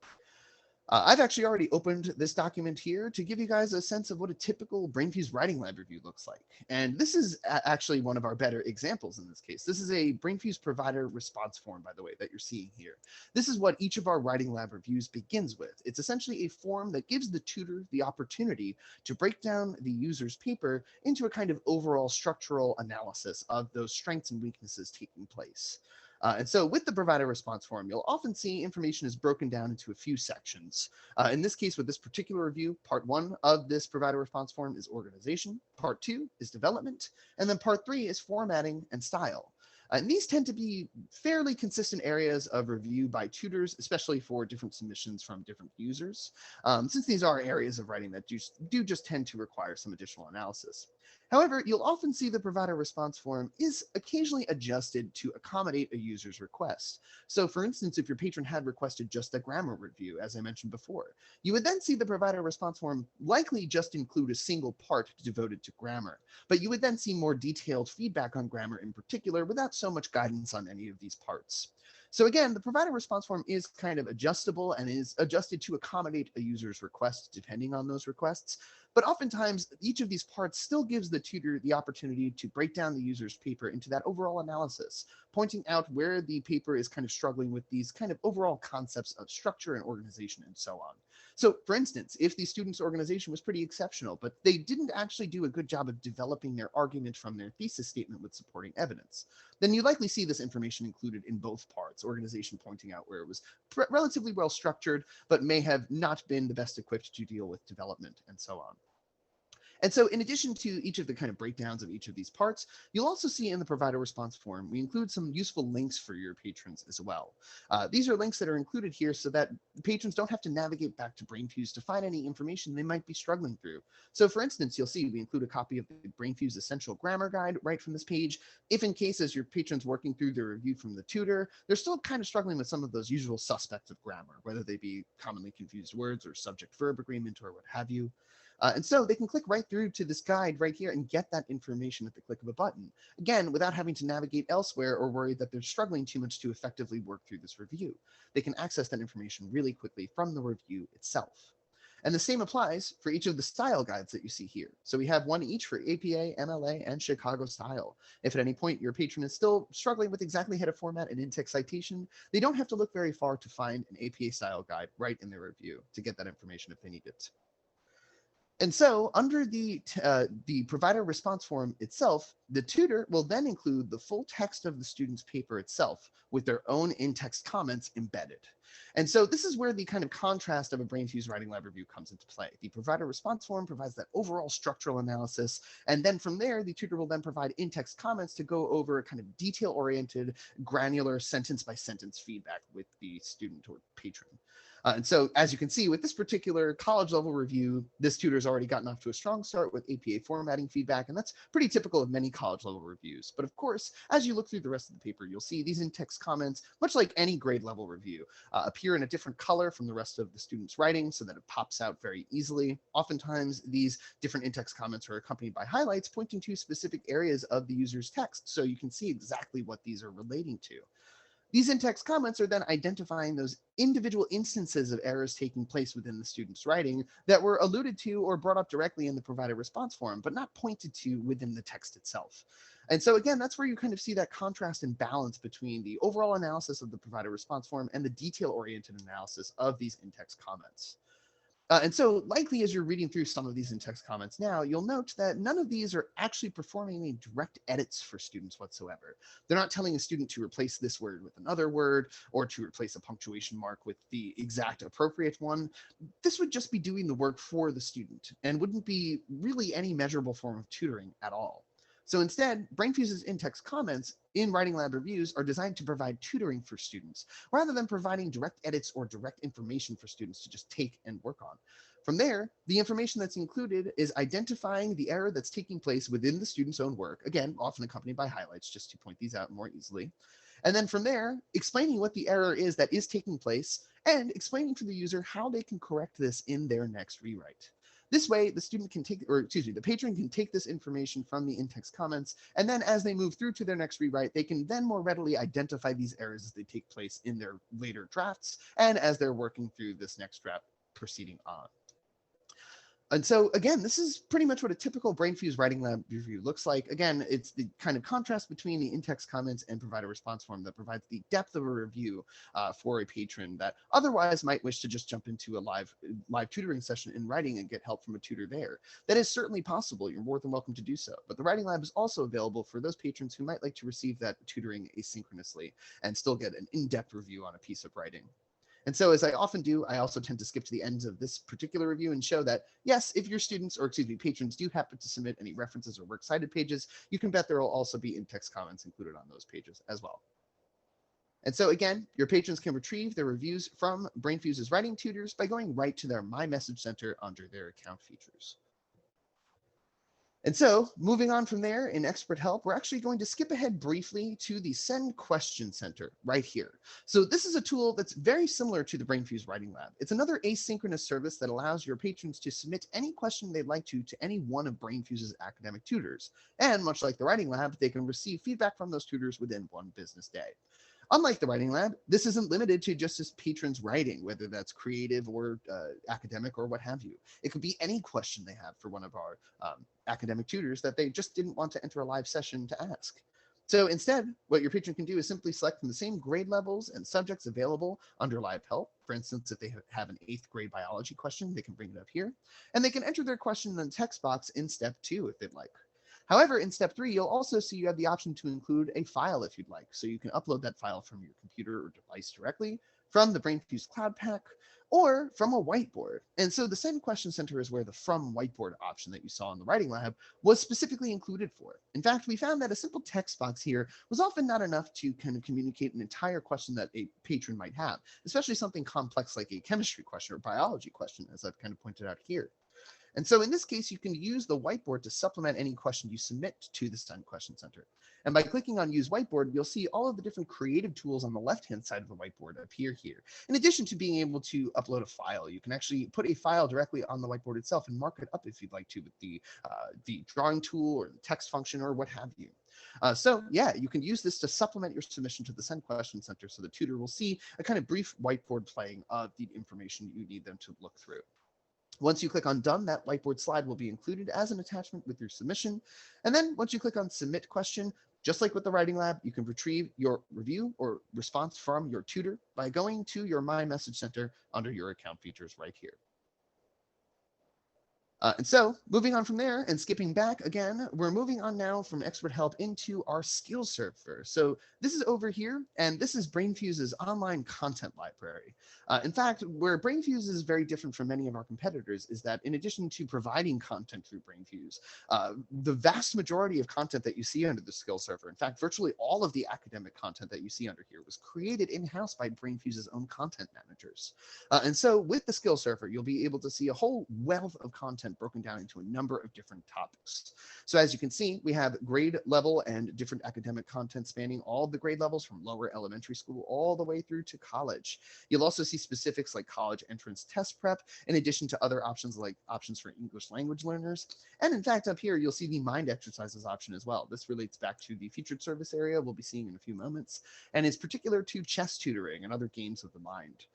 I've actually already opened this document here to give you guys a sense of what a typical Brainfuse Writing Lab review looks like. And this is actually one of our better examples in this case. This is a Brainfuse provider response form, by the way, that you're seeing here. This is what each of our Writing Lab reviews begins with. It's essentially a form that gives the tutor the opportunity to break down the user's paper into a kind of overall structural analysis of those strengths and weaknesses taking place. And so with the provider response form, you'll often see information is broken down into a few sections. In this case, with this particular review, part 1 of this provider response form is organization, part 2 is development, and then part 3 is formatting and style. And these tend to be fairly consistent areas of review by tutors, especially for different submissions from different users, since these are areas of writing that do just tend to require some additional analysis. However, you'll often see the provider response form is occasionally adjusted to accommodate a user's request. So for instance, if your patron had requested just a grammar review, as I mentioned before, you would then see the provider response form likely just include a single part devoted to grammar, but you would then see more detailed feedback on grammar in particular without so much guidance on any of these parts. So again, the provider response form is kind of adjustable and is adjusted to accommodate a user's request depending on those requests. But oftentimes, each of these parts still gives the tutor the opportunity to break down the user's paper into that overall analysis, pointing out where the paper is kind of struggling with these kind of overall concepts of structure and organization and so on. So for instance, if the student's organization was pretty exceptional, but they didn't actually do a good job of developing their argument from their thesis statement with supporting evidence, then you likely see this information included in both parts, organization pointing out where it was relatively well structured, but may have not been the best equipped to deal with development and so on. And so in addition to each of the kind of breakdowns of each of these parts, you'll also see in the provider response form, we include some useful links for your patrons as well. These are links that are included here so that patrons don't have to navigate back to Brainfuse to find any information they might be struggling through. So for instance, you'll see we include a copy of the Brainfuse Essential Grammar Guide right from this page. If in case as your patron's working through their review from the tutor, they're still kind of struggling with some of those usual suspects of grammar, whether they be commonly confused words or subject-verb agreement or what have you. And so they can click right through to this guide right here and get that information at the click of a button. Again, without having to navigate elsewhere or worry that they're struggling too much to effectively work through this review. They can access that information really quickly from the review itself. And the same applies for each of the style guides that you see here. So we have one each for APA, MLA, and Chicago style. If at any point your patron is still struggling with exactly how to format an in-text citation, they don't have to look very far to find an APA style guide right in their review to get that information if they need it. And so under the provider response form itself, the tutor will then include the full text of the student's paper itself with their own in-text comments embedded. And so this is where the kind of contrast of a Brainfuse Writing Lab review comes into play. The provider response form provides that overall structural analysis. And then from there, the tutor will then provide in-text comments to go over kind of detail-oriented, granular sentence-by-sentence feedback with the student or patron. And so, as you can see, with this particular college level review, this tutor's already gotten off to a strong start with APA formatting feedback, and that's pretty typical of many college level reviews. But of course, as you look through the rest of the paper, you'll see these in-text comments, much like any grade level review, appear in a different color from the rest of the student's writing so that it pops out very easily. Oftentimes, these different in-text comments are accompanied by highlights pointing to specific areas of the user's text, so you can see exactly what these are relating to. These in-text comments are then identifying those individual instances of errors taking place within the student's writing that were alluded to or brought up directly in the provided response form, but not pointed to within the text itself. And so again, that's where you kind of see that contrast and balance between the overall analysis of the provided response form and the detail-oriented analysis of these in-text comments. And so likely as you're reading through some of these in-text comments now, you'll note that none of these are actually performing any direct edits for students whatsoever. They're not telling a student to replace this word with another word or to replace a punctuation mark with the exact appropriate one. This would just be doing the work for the student and wouldn't be really any measurable form of tutoring at all. So instead, Brainfuse's in-text comments in Writing Lab reviews are designed to provide tutoring for students, rather than providing direct edits or direct information for students to just take and work on. From there, the information that's included is identifying the error that's taking place within the student's own work, again, often accompanied by highlights just to point these out more easily. And then from there, explaining what the error is that is taking place and explaining to the user how they can correct this in their next rewrite. This way, the patron can take this information from the in-text comments, and then as they move through to their next rewrite, they can then more readily identify these errors as they take place in their later drafts, and as they're working through this next draft proceeding on. And so again, this is pretty much what a typical Brainfuse Writing Lab review looks like. Again, it's the kind of contrast between the in-text comments and provider response form that provides the depth of a review for a patron that otherwise might wish to just jump into a live tutoring session in writing and get help from a tutor there. That is certainly possible. You're more than welcome to do so. But the Writing Lab is also available for those patrons who might like to receive that tutoring asynchronously and still get an in-depth review on a piece of writing. And so as I often do, I also tend to skip to the ends of this particular review and show that, yes, if your students, or excuse me, patrons do happen to submit any references or works cited pages, you can bet there will also be in-text comments included on those pages as well. And so again, your patrons can retrieve their reviews from Brainfuse's writing tutors by going right to their My Message Center under their account features. And so moving on from there in expert help, we're actually going to skip ahead briefly to the Send Question Center right here. So this is a tool that's very similar to the Brainfuse Writing Lab. It's another asynchronous service that allows your patrons to submit any question they'd like to any one of Brainfuse's academic tutors. And much like the Writing Lab, they can receive feedback from those tutors within one business day. Unlike the Writing Lab, this isn't limited to just as patrons writing, whether that's creative or academic or what have you. It could be any question they have for one of our academic tutors that they just didn't want to enter a live session to ask. So instead, what your patron can do is simply select from the same grade levels and subjects available under live help. For instance, if they have an 8th grade biology question, they can bring it up here. And they can enter their question in the text box in step 2 if they'd like. However, in step 3, you'll also see you have the option to include a file if you'd like. So you can upload that file from your computer or device directly, from the Brainfuse Cloud Pack, or from a whiteboard. And so the Send Question Center is where the From Whiteboard option that you saw in the Writing Lab was specifically included for. In fact, we found that a simple text box here was often not enough to kind of communicate an entire question that a patron might have, especially something complex like a chemistry question or biology question, as I've kind of pointed out here. And so in this case, you can use the whiteboard to supplement any question you submit to the Send Question Center. And by clicking on Use Whiteboard, you'll see all of the different creative tools on the left-hand side of the whiteboard appear here. In addition to being able to upload a file, you can actually put a file directly on the whiteboard itself and mark it up if you'd like to with the drawing tool or the text function or what have you. So yeah, you can use this to supplement your submission to the Send Question Center so the tutor will see a kind of brief whiteboard playing of the information you need them to look through. Once you click on Done, that whiteboard slide will be included as an attachment with your submission. And then once you click on Submit Question, just like with the Writing Lab, you can retrieve your review or response from your tutor by going to your My Message Center under your account features right here. And so moving on from there and skipping back again, we're moving on now from expert help into our skill server. So this is over here, and this is Brainfuse's online content library. In fact, where Brainfuse is very different from many of our competitors is that in addition to providing content through Brainfuse, the vast majority of content that you see under the skill server, in fact, virtually all of the academic content that you see under here was created in-house by Brainfuse's own content managers. And so with the skill server, you'll be able to see a whole wealth of content broken down into a number of different topics. So as you can see, we have grade level and different academic content spanning all the grade levels from lower elementary school all the way through to college. You'll also see specifics like college entrance test prep, in addition to other options like options for English language learners. And in fact, up here, you'll see the mind exercises option as well. This relates back to the featured service area we'll be seeing in a few moments, and is particular to chess tutoring and other games of the mind.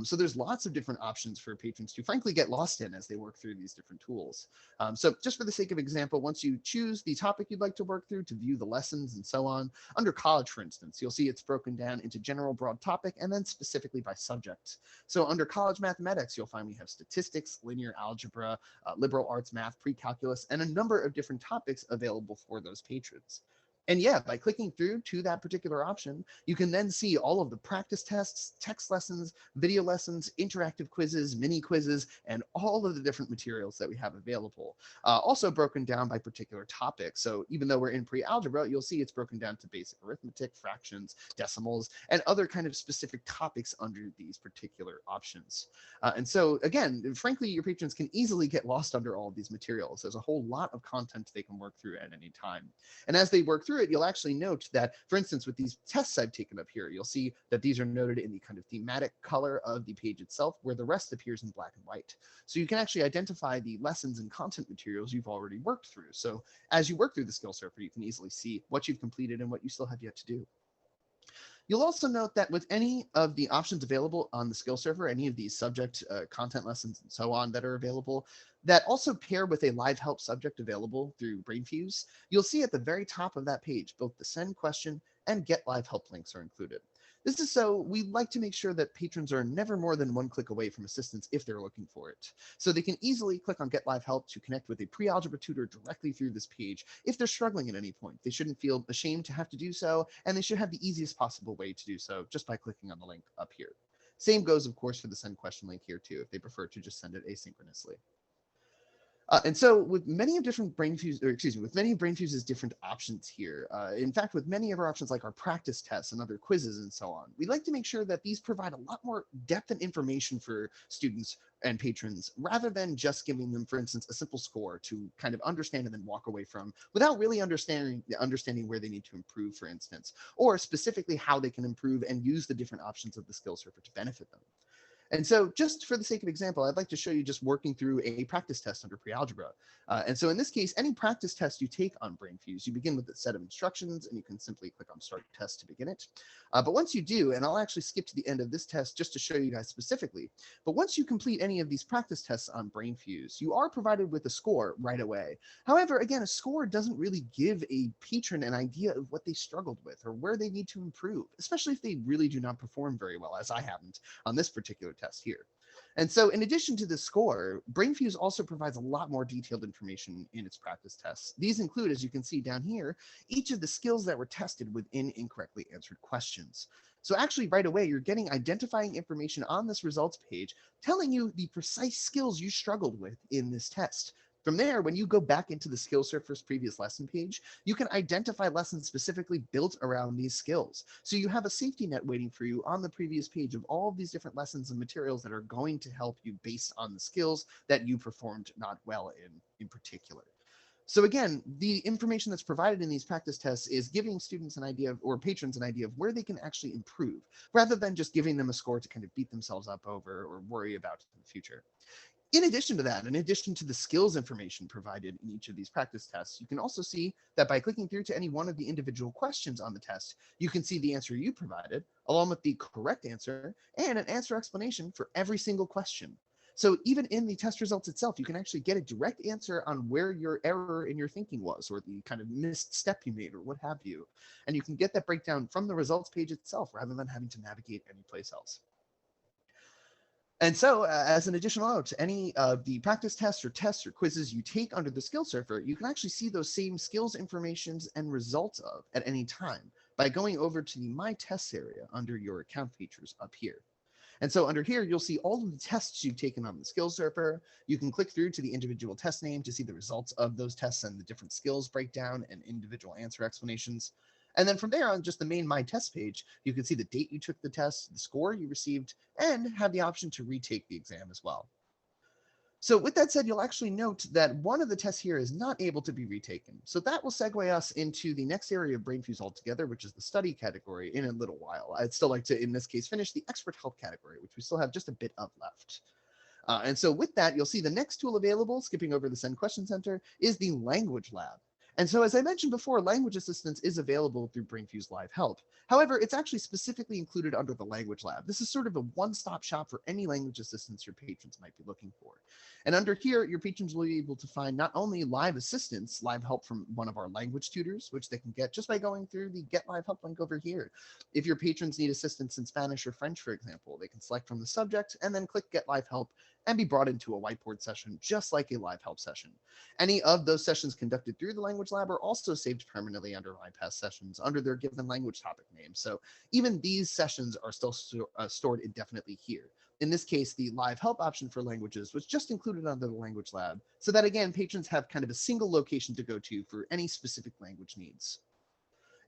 So there's lots of different options for patrons to frankly get lost in as they work through these different tools. So just for the sake of example, once you choose the topic you'd like to work through to view the lessons and so on, under college, for instance, you'll see it's broken down into general broad topic and then specifically by subject. So under college mathematics, you'll find we have statistics, linear algebra, liberal arts math, pre-calculus, and a number of different topics available for those patrons. And yeah, by clicking through to that particular option, you can then see all of the practice tests, text lessons, video lessons, interactive quizzes, mini quizzes, and all of the different materials that we have available. Also broken down by particular topics. So even though we're in pre-algebra, you'll see it's broken down to basic arithmetic, fractions, decimals, and other kind of specific topics under these particular options. And so again, frankly, your patrons can easily get lost under all of these materials. There's a whole lot of content they can work through at any time. And as they work through it, you'll actually note that, for instance, with these tests I've taken up here, you'll see that these are noted in the kind of thematic color of the page itself, where the rest appears in black and white. So you can actually identify the lessons and content materials you've already worked through. So as you work through the skill server, you can easily see what you've completed and what you still have yet to do. You'll also note that with any of the options available on the skill server, any of these subject content lessons and so on that are available, that also pair with a live help subject available through Brainfuse, you'll see at the very top of that page, both the send question and get live help links are included. This is so we like to make sure that patrons are never more than one click away from assistance if they're looking for it. So they can easily click on Get Live Help to connect with a pre-algebra tutor directly through this page if they're struggling at any point. They shouldn't feel ashamed to have to do so, and they should have the easiest possible way to do so just by clicking on the link up here. Same goes, of course, for the send question link here too, if they prefer to just send it asynchronously. And so with many of Brainfuse's different options here, in fact, with many of our options like our practice tests and other quizzes and so on, we like to make sure that these provide a lot more depth and information for students and patrons, rather than just giving them, for instance, a simple score to kind of understand and then walk away from without really understanding where they need to improve, for instance, or specifically how they can improve and use the different options of the skill server to benefit them. And so just for the sake of example, I'd like to show you just working through a practice test under pre-algebra. And so in this case, any practice test you take on Brainfuse, you begin with a set of instructions and you can simply click on Start Test to begin it. But once you do, and I'll actually skip to the end of this test just to show you guys specifically, but once you complete any of these practice tests on Brainfuse, you are provided with a score right away. However, again, a score doesn't really give a patron an idea of what they struggled with or where they need to improve, especially if they really do not perform very well, as I haven't on this particular test here. And so in addition to the score, Brainfuse also provides a lot more detailed information in its practice tests. These include, as you can see down here, each of the skills that were tested within incorrectly answered questions. So actually right away, you're getting identifying information on this results page telling you the precise skills you struggled with in this test. From there, when you go back into the Skill Surfer's previous lesson page, you can identify lessons specifically built around these skills. So you have a safety net waiting for you on the previous page of all of these different lessons and materials that are going to help you based on the skills that you performed not well in particular. So again, the information that's provided in these practice tests is giving students an idea of, or patrons an idea of where they can actually improve, rather than just giving them a score to kind of beat themselves up over or worry about in the future. In addition to that, in addition to the skills information provided in each of these practice tests, you can also see that by clicking through to any one of the individual questions on the test, you can see the answer you provided, along with the correct answer and an answer explanation for every single question. So even in the test results itself, you can actually get a direct answer on where your error in your thinking was, or the kind of missed step you made, or what have you. And you can get that breakdown from the results page itself, rather than having to navigate anyplace else. And so, as an additional note, any of the practice tests or quizzes you take under the Skill Surfer, you can actually see those same skills informations and results of at any time by going over to the My Tests area under your account features up here. And so under here, you'll see all of the tests you've taken on the Skill Surfer. You can click through to the individual test name to see the results of those tests and the different skills breakdown and individual answer explanations. And then from there on just the main My Test page, you can see the date you took the test, the score you received, and have the option to retake the exam as well. So with that said, you'll actually note that one of the tests here is not able to be retaken. So that will segue us into the next area of Brainfuse altogether, which is the study category, in a little while. I'd still like to, in this case, finish the expert help category, which we still have just a bit of left. And so with that, you'll see the next tool available, skipping over the Send Question Center, is the Language Lab. And so as I mentioned before, language assistance is available through Brainfuse Live Help. However, it's actually specifically included under the Language Lab. This is sort of a one-stop shop for any language assistance your patrons might be looking for. And under here, your patrons will be able to find not only live assistance, live help from one of our language tutors, which they can get just by going through the Get Live Help link over here. If your patrons need assistance in Spanish or French, for example, they can select from the subject and then click Get Live Help and be brought into a whiteboard session, just like a live help session. Any of those sessions conducted through the Language Lab are also saved permanently under My Past Sessions under their given language topic name. So even these sessions are still stored indefinitely here. In this case, the live help option for languages was just included under the Language Lab, so that again, patrons have kind of a single location to go to for any specific language needs.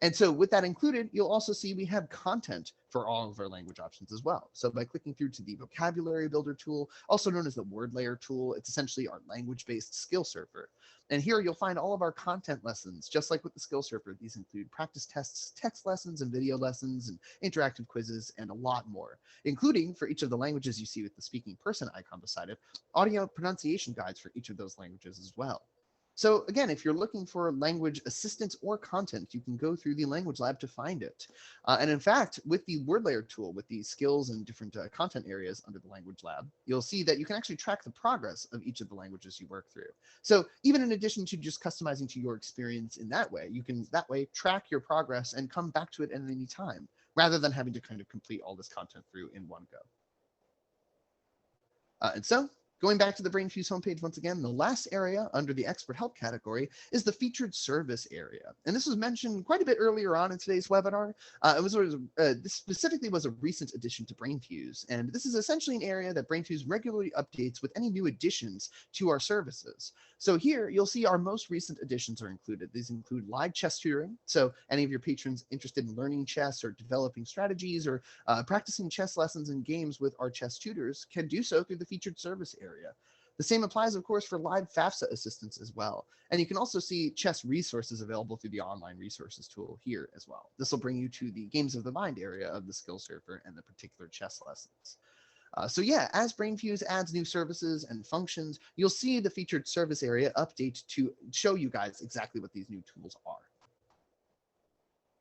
And so with that included, you'll also see we have content for all of our language options as well. So by clicking through to the Vocabulary Builder tool, also known as the Word Layer tool, it's essentially our language-based skill surfer. And here you'll find all of our content lessons, just like with the skill surfer. These include practice tests, text lessons, and video lessons, and interactive quizzes, and a lot more, including for each of the languages you see with the speaking person icon beside it, audio pronunciation guides for each of those languages as well. So again, if you're looking for language assistance or content, you can go through the Language Lab to find it. And in fact, with the Word Layer tool, with the skills and different content areas under the Language Lab, you'll see that you can actually track the progress of each of the languages you work through. So even in addition to just customizing to your experience in that way, you can that way track your progress and come back to it at any time, rather than having to kind of complete all this content through in one go. And so going back to the Brainfuse homepage once again, the last area under the Expert Help category is the Featured Service area. And this was mentioned quite a bit earlier on in today's webinar. This specifically was a recent addition to Brainfuse. And this is essentially an area that Brainfuse regularly updates with any new additions to our services. So here you'll see our most recent additions are included. These include live chess tutoring. So any of your patrons interested in learning chess or developing strategies or practicing chess lessons and games with our chess tutors can do so through the Featured Service area. The same applies, of course, for live FAFSA assistance as well. And you can also see chess resources available through the online resources tool here as well. This will bring you to the Games of the Mind area of the Skill Surfer and the particular chess lessons. So yeah, as Brainfuse adds new services and functions, you'll see the Featured Service area update to show you guys exactly what these new tools are.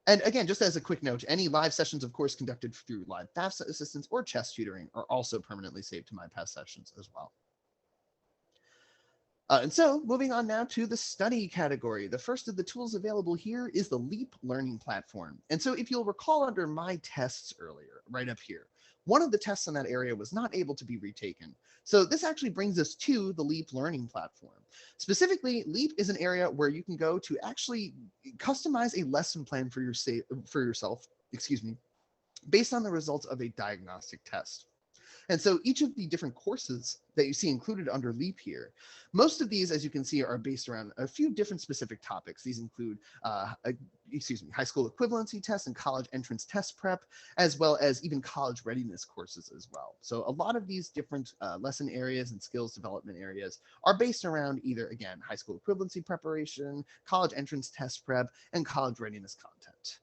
And again, just as a quick note, any live sessions, of course, conducted through live FAFSA assistance or chess tutoring are also permanently saved to My Past Sessions as well. And so moving on now to the study category. The first of the tools available here is the Leap Learning Platform. And so if you'll recall under My Tests earlier, right up here, one of the tests in that area was not able to be retaken. So this actually brings us to the Leap Learning Platform. Specifically, Leap is an area where you can go to actually customize a lesson plan for yourself, based on the results of a diagnostic test. And so each of the different courses that you see included under LEAP here, most of these, as you can see, are based around a few different specific topics. These include, high school equivalency tests and college entrance test prep, as well as even college readiness courses as well. So a lot of these different lesson areas and skills development areas are based around either, again, high school equivalency preparation, college entrance test prep, and college readiness content.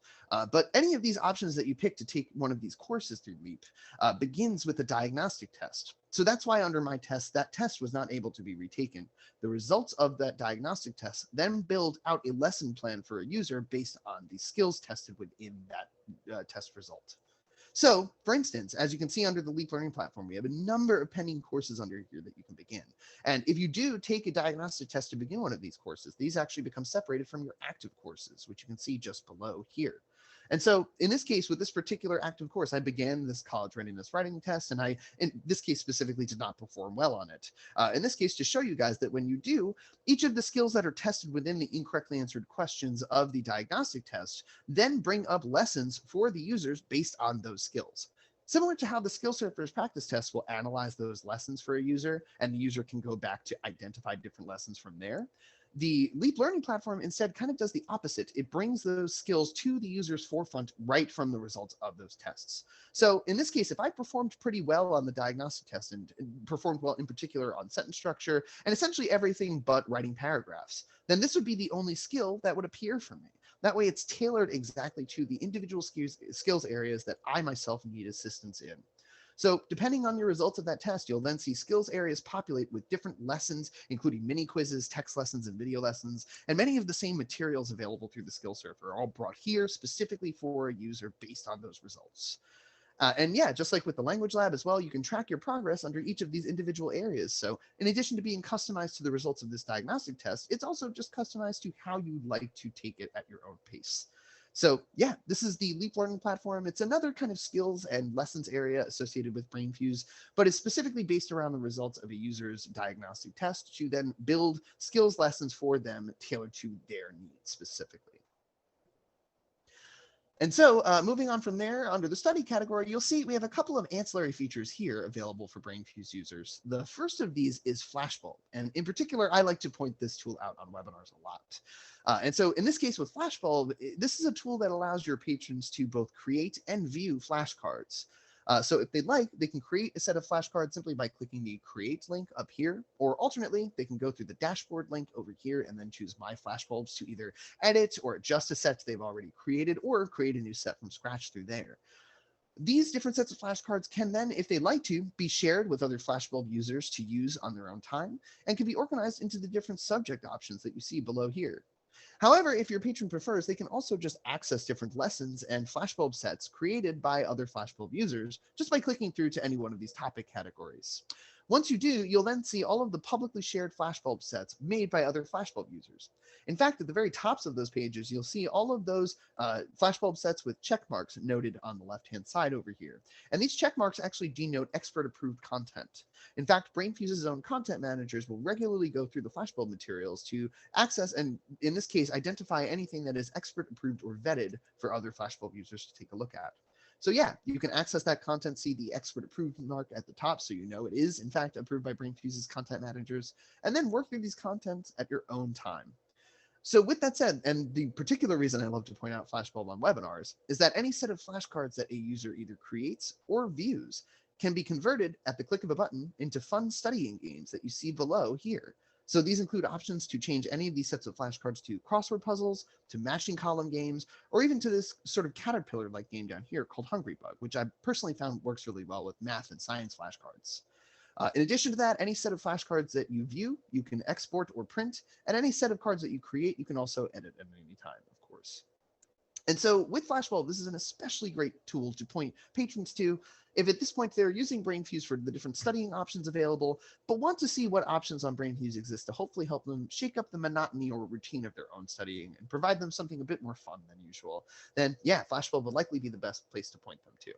But any of these options that you pick to take one of these courses through LEAP begins with a diagnostic test. So that's why under my test, that test was not able to be retaken. The results of that diagnostic test then build out a lesson plan for a user based on the skills tested within that test result. So, for instance, as you can see under the LEAP Learning Platform, we have a number of pending courses under here that you can begin. And if you do take a diagnostic test to begin one of these courses, these actually become separated from your active courses, which you can see just below here. And so in this case, with this particular active course, I began this college readiness writing test, and I, in this case specifically, did not perform well on it. In this case, to show you guys that when you do, each of the skills that are tested within the incorrectly answered questions of the diagnostic test then bring up lessons for the users based on those skills. Similar to how the skill surfers practice test will analyze those lessons for a user, and the user can go back to identify different lessons from there. The LEAP Learning Platform instead kind of does the opposite. It brings those skills to the user's forefront right from the results of those tests. So in this case, if I performed pretty well on the diagnostic test and performed well in particular on sentence structure and essentially everything but writing paragraphs, then this would be the only skill that would appear for me. That way it's tailored exactly to the individual skills areas that I myself need assistance in. So depending on your results of that test, you'll then see skills areas populate with different lessons, including mini quizzes, text lessons, and video lessons, and many of the same materials available through the skill surfer are all brought here specifically for a user based on those results. And yeah, just like with the language lab as well, you can track your progress under each of these individual areas. So in addition to being customized to the results of this diagnostic test, it's also just customized to how you like to take it at your own pace. So yeah, this is the LEAP Learning Platform. It's another kind of skills and lessons area associated with Brainfuse, but it's specifically based around the results of a user's diagnostic test to then build skills lessons for them tailored to their needs specifically. And so moving on from there, under the study category, you'll see we have a couple of ancillary features here available for Brainfuse users. The first of these is Flashbulb. And in particular, I like to point this tool out on webinars a lot. And so in this case with Flashbulb, this is a tool that allows your patrons to both create and view flashcards. So if they'd like, they can create a set of flashcards simply by clicking the create link up here, or alternately, they can go through the dashboard link over here and then choose my flashbulbs to either edit or adjust a set they've already created or create a new set from scratch through there. These different sets of flashcards can then, if they'd like to, be shared with other Flashbulb users to use on their own time and can be organized into the different subject options that you see below here. However, if your patron prefers, they can also just access different lessons and Flashbulb sets created by other Flashbulb users just by clicking through to any one of these topic categories. Once you do, you'll then see all of the publicly shared Flashbulb sets made by other Flashbulb users. In fact, at the very tops of those pages, you'll see all of those Flashbulb sets with check marks noted on the left-hand side over here. And these check marks actually denote expert-approved content. In fact, Brainfuse's own content managers will regularly go through the Flashbulb materials to access and, in this case, identify anything that is expert-approved or vetted for other Flashbulb users to take a look at. So yeah, you can access that content, see the expert approved mark at the top so you know it is in fact approved by Brainfuse's content managers, and then work through these contents at your own time. So with that said, and the particular reason I love to point out Flashbulb on webinars is that any set of flashcards that a user either creates or views can be converted at the click of a button into fun studying games that you see below here. So these include options to change any of these sets of flashcards to crossword puzzles, to matching column games, or even to this sort of caterpillar-like game down here called Hungry Bug, which I personally found works really well with math and science flashcards. In addition to that, any set of flashcards that you view, you can export or print, and any set of cards that you create, you can also edit at any time, of course. And so with Flashbulb, this is an especially great tool to point patrons to if at this point they're using Brainfuse for the different studying options available, but want to see what options on Brainfuse exist to hopefully help them shake up the monotony or routine of their own studying and provide them something a bit more fun than usual, then yeah, Flashbulb would likely be the best place to point them to.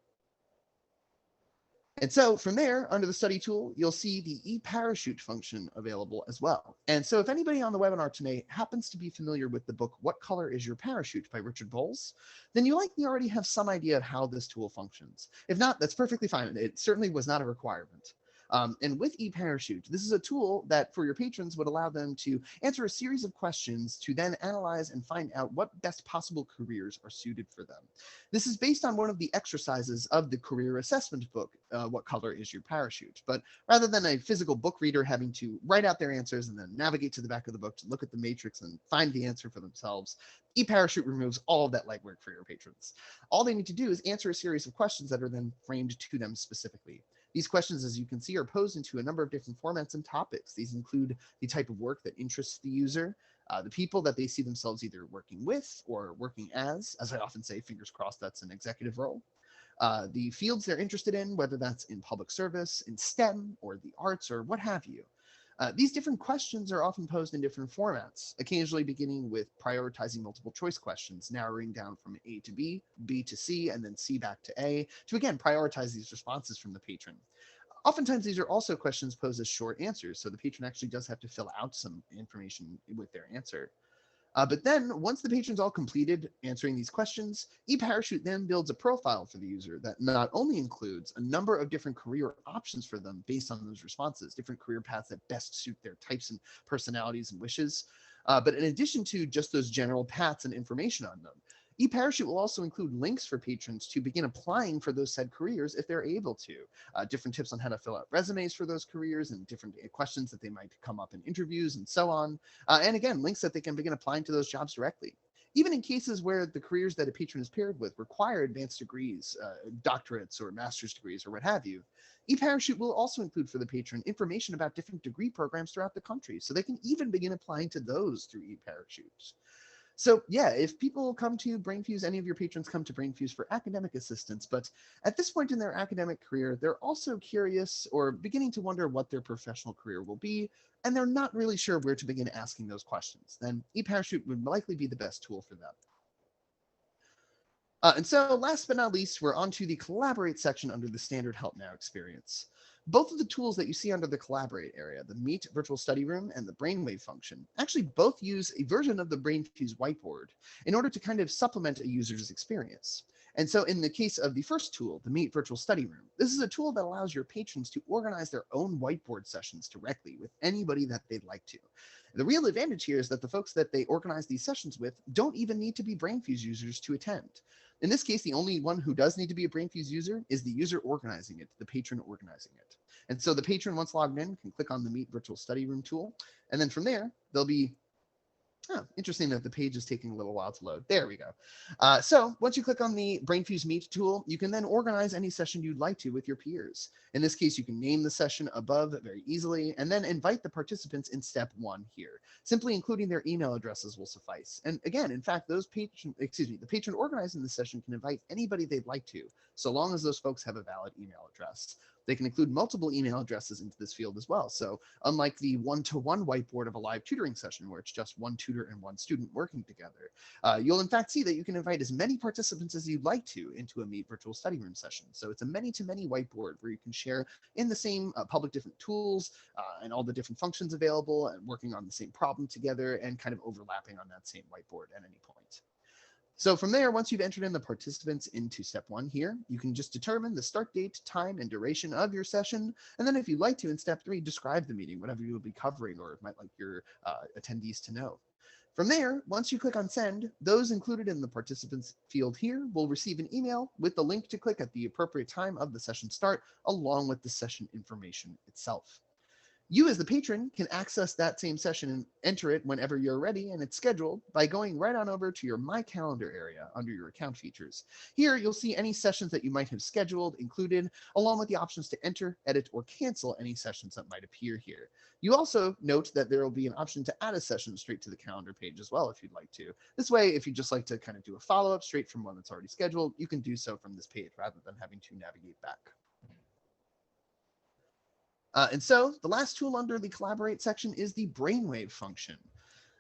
And so from there, under the study tool, you'll see the eParachute function available as well. And so if anybody on the webinar today happens to be familiar with the book, What Color is Your Parachute by Richard Bowles, then you likely already have some idea of how this tool functions. If not, that's perfectly fine. It certainly was not a requirement. And with eParachute, this is a tool that for your patrons would allow them to answer a series of questions to then analyze and find out what best possible careers are suited for them. This is based on one of the exercises of the career assessment book, What Color is Your Parachute? But rather than a physical book reader having to write out their answers and then navigate to the back of the book to look at the matrix and find the answer for themselves, eParachute removes all of that legwork for your patrons. All they need to do is answer a series of questions that are then framed to them specifically. These questions, as you can see, are posed into a number of different formats and topics. These include the type of work that interests the user, the people that they see themselves either working with or working as I often say, fingers crossed that's an executive role, the fields they're interested in, whether that's in public service, in STEM, or the arts, or what have you. These different questions are often posed in different formats, occasionally beginning with prioritizing multiple choice questions, narrowing down from A to B, B to C, and then C back to A, to again prioritize these responses from the patron. Oftentimes, these are also questions posed as short answers, so the patron actually does have to fill out some information with their answer. But then once the patron's all completed answering these questions, eParachute then builds a profile for the user that not only includes a number of different career options for them based on those responses, different career paths that best suit their types and personalities and wishes, but in addition to just those general paths and information on them, eParachute will also include links for patrons to begin applying for those said careers if they're able to. Different tips on how to fill out resumes for those careers and different questions that they might come up in interviews and so on. And again, links that they can begin applying to those jobs directly. Even in cases where the careers that a patron is paired with require advanced degrees, doctorates or master's degrees or what have you, eParachute will also include for the patron information about different degree programs throughout the country, so they can even begin applying to those through eParachute. So yeah, if people come to Brainfuse, any of your patrons come to Brainfuse for academic assistance, but at this point in their academic career, they're also curious or beginning to wonder what their professional career will be, and they're not really sure where to begin asking those questions, then eParachute would likely be the best tool for them. And so last but not least, we're on to the Collaborate section under the standard HelpNow experience. Both of the tools that you see under the Collaborate area, the Meet virtual study room and the Brainwave function, actually both use a version of the Brainfuse whiteboard in order to kind of supplement a user's experience. And so in the case of the first tool, the Meet virtual study room, this is a tool that allows your patrons to organize their own whiteboard sessions directly with anybody that they'd like to. The real advantage here is that the folks that they organize these sessions with don't even need to be Brainfuse users to attend. In this case, the only one who does need to be a Brainfuse user is the user organizing it, the patron organizing it. And so the patron, once logged in, can click on the Meet Virtual Study Room tool. And then from there, they'll be interesting that the page is taking a little while to load. There we go. So once you click on the Brainfuse Meet tool, you can then organize any session you'd like to with your peers. In this case, you can name the session above very easily and then invite the participants in step 1 here. Simply including their email addresses will suffice. And again, in fact, the patron organizing the session can invite anybody they'd like to, so long as those folks have a valid email address. They can include multiple email addresses into this field as well. So unlike the one-to-one whiteboard of a live tutoring session where it's just one tutor and one student working together, you'll in fact see that you can invite as many participants as you'd like to into a Meet virtual study room session. So it's a many-to-many whiteboard where you can share in the same public different tools and all the different functions available and working on the same problem together and kind of overlapping on that same whiteboard at any point. So from there, once you've entered in the participants into step 1 here, you can just determine the start date, time, and duration of your session. And then if you'd like to, in step 3, describe the meeting, whatever you'll be covering or might like your attendees to know. From there, once you click on send, those included in the participants field here will receive an email with the link to click at the appropriate time of the session start, along with the session information itself. You as the patron can access that same session and enter it whenever you're ready and it's scheduled by going right on over to your My Calendar area under your account features. Here, you'll see any sessions that you might have scheduled included, along with the options to enter, edit, or cancel any sessions that might appear here. You also note that there will be an option to add a session straight to the calendar page as well if you'd like to. This way, if you'd just like to kind of do a follow-up straight from one that's already scheduled, you can do so from this page rather than having to navigate back. And so the last tool under the Collaborate section is the Brainwave function.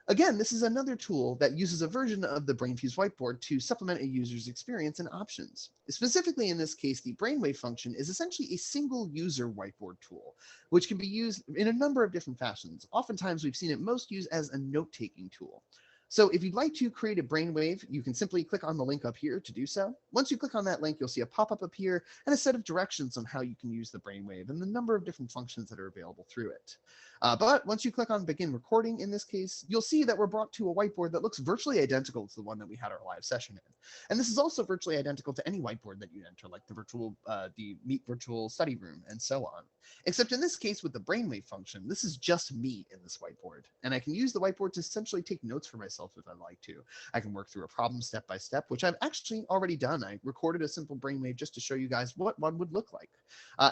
Again, this is another tool that uses a version of the Brainfuse whiteboard to supplement a user's experience and options. Specifically in this case, the brainwave function is essentially a single user whiteboard tool, which can be used in a number of different fashions. Oftentimes we've seen it most used as a note-taking tool. So if you'd like to create a brainwave, you can simply click on the link up here to do so. Once you click on that link, you'll see a pop-up appear and a set of directions on how you can use the brainwave and the number of different functions that are available through it. But once you click on begin recording in this case, you'll see that we're brought to a whiteboard that looks virtually identical to the one that we had our live session in. And this is also virtually identical to any whiteboard that you enter, like the Meet virtual study room and so on. Except in this case with the brainwave function, this is just me in this whiteboard. And I can use the whiteboard to essentially take notes for myself if I'd like to. I can work through a problem step by step, which I've actually already done. I recorded a simple brainwave just to show you guys what one would look like.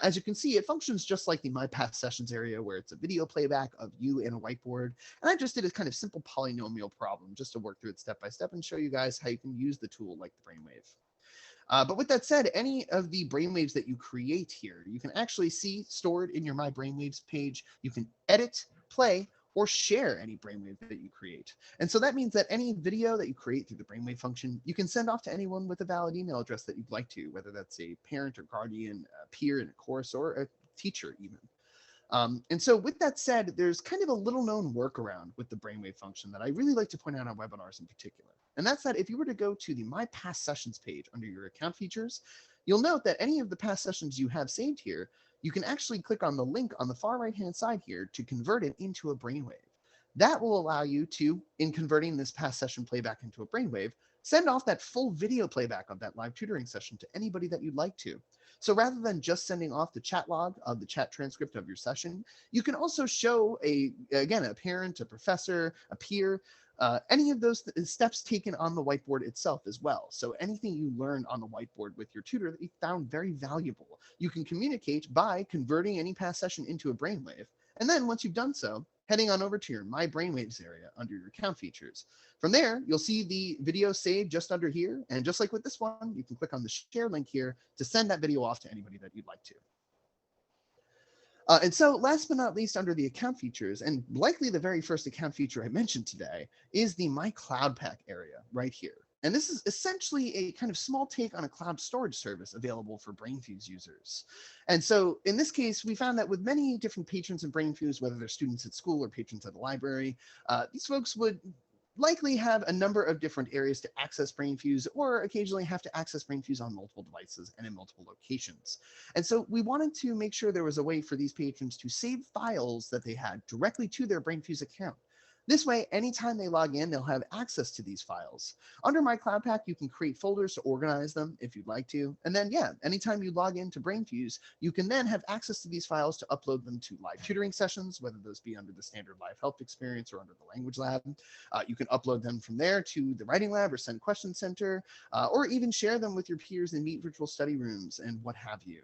As you can see, it functions just like the My Past Sessions area where it's a video playback of you in a whiteboard. And I just did a kind of simple polynomial problem just to work through it step by step and show you guys how you can use the tool like the brainwave. But with that said, any of the brainwaves that you create here, you can actually see stored in your My Brainwaves page. You can edit, play, or share any brainwave that you create. And so that means that any video that you create through the brainwave function, you can send off to anyone with a valid email address that you'd like to, whether that's a parent or guardian, a peer in a course, or a teacher even. And so with that said, there's kind of a little known workaround with the brainwave function that I really like to point out on webinars in particular. And that's that if you were to go to the My Past Sessions page under your account features, you'll note that any of the past sessions you have saved here, you can actually click on the link on the far right-hand side here to convert it into a brainwave. That will allow you to, in converting this past session playback into a brainwave, send off that full video playback of that live tutoring session to anybody that you'd like to. So rather than just sending off the chat log of the chat transcript of your session, you can also show again, a parent, a professor, a peer, any of those steps taken on the whiteboard itself as well. So anything you learned on the whiteboard with your tutor that you found very valuable, you can communicate by converting any past session into a brainwave. And then once you've done so, heading on over to your My Brainwaves area under your account features. From there, you'll see the video saved just under here. And just like with this one, you can click on the share link here to send that video off to anybody that you'd like to. And so last but not least, under the account features, and likely the very first account feature I mentioned today, is the My Cloud Pack area right here. And this is essentially a kind of small take on a cloud storage service available for Brainfuse users. And so in this case, we found that with many different patrons in Brainfuse, whether they're students at school or patrons at the library, these folks would likely have a number of different areas to access Brainfuse, or occasionally have to access Brainfuse on multiple devices and in multiple locations. And so we wanted to make sure there was a way for these patrons to save files that they had directly to their Brainfuse account. This way, anytime they log in, they'll have access to these files. Under My Cloud Pack, you can create folders to organize them if you'd like to. And then, yeah, anytime you log into Brainfuse, you can then have access to these files to upload them to live tutoring sessions, whether those be under the standard live help experience or under the language lab. You can upload them from there to the writing lab or send question center, or even share them with your peers in Meet virtual study rooms and what have you.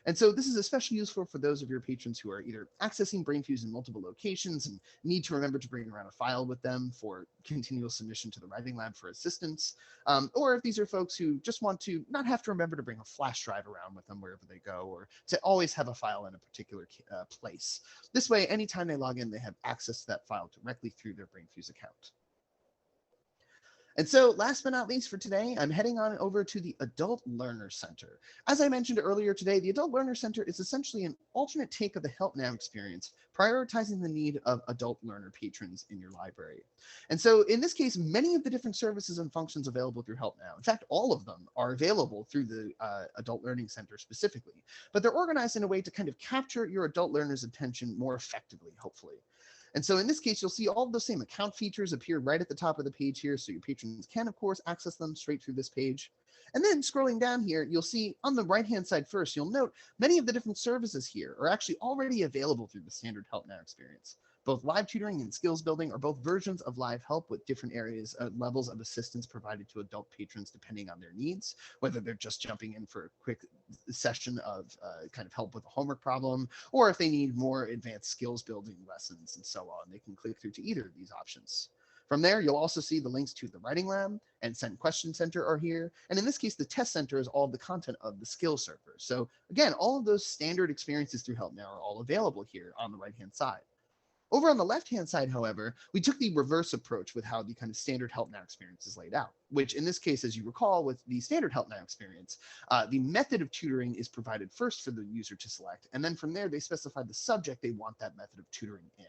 And so this is especially useful for those of your patrons who are either accessing Brainfuse in multiple locations and need to remember to bring around a file with them for continual submission to the writing lab for assistance, or if these are folks who just want to not have to remember to bring a flash drive around with them wherever they go, or to always have a file in a particular place. This way, anytime they log in, they have access to that file directly through their Brainfuse account. And so last but not least for today, I'm heading on over to the Adult Learner Center. As I mentioned earlier today, the Adult Learner Center is essentially an alternate take of the HelpNow experience, prioritizing the need of adult learner patrons in your library. And so in this case, many of the different services and functions available through HelpNow, in fact, all of them are available through the Adult Learning Center specifically, but they're organized in a way to kind of capture your adult learner's attention more effectively, hopefully. And so in this case, you'll see all of those same account features appear right at the top of the page here. So your patrons can, of course, access them straight through this page. And then scrolling down here, you'll see on the right-hand side first, you'll note many of the different services here are actually already available through the standard HelpNow experience. Both live tutoring and skills building are both versions of live help with different areas, levels of assistance provided to adult patrons depending on their needs, whether they're just jumping in for a quick session of kind of help with a homework problem, or if they need more advanced skills building lessons and so on, they can click through to either of these options. From there, you'll also see the links to the Writing Lab and Send Question Center are here. And in this case, the Test Center is all of the content of the Skill Server. So again, all of those standard experiences through HelpNow are all available here on the right-hand side. Over on the left-hand side, however, we took the reverse approach with how the kind of standard HelpNow experience is laid out, which in this case, as you recall, with the standard HelpNow experience, the method of tutoring is provided first for the user to select, and then from there, they specify the subject they want that method of tutoring in.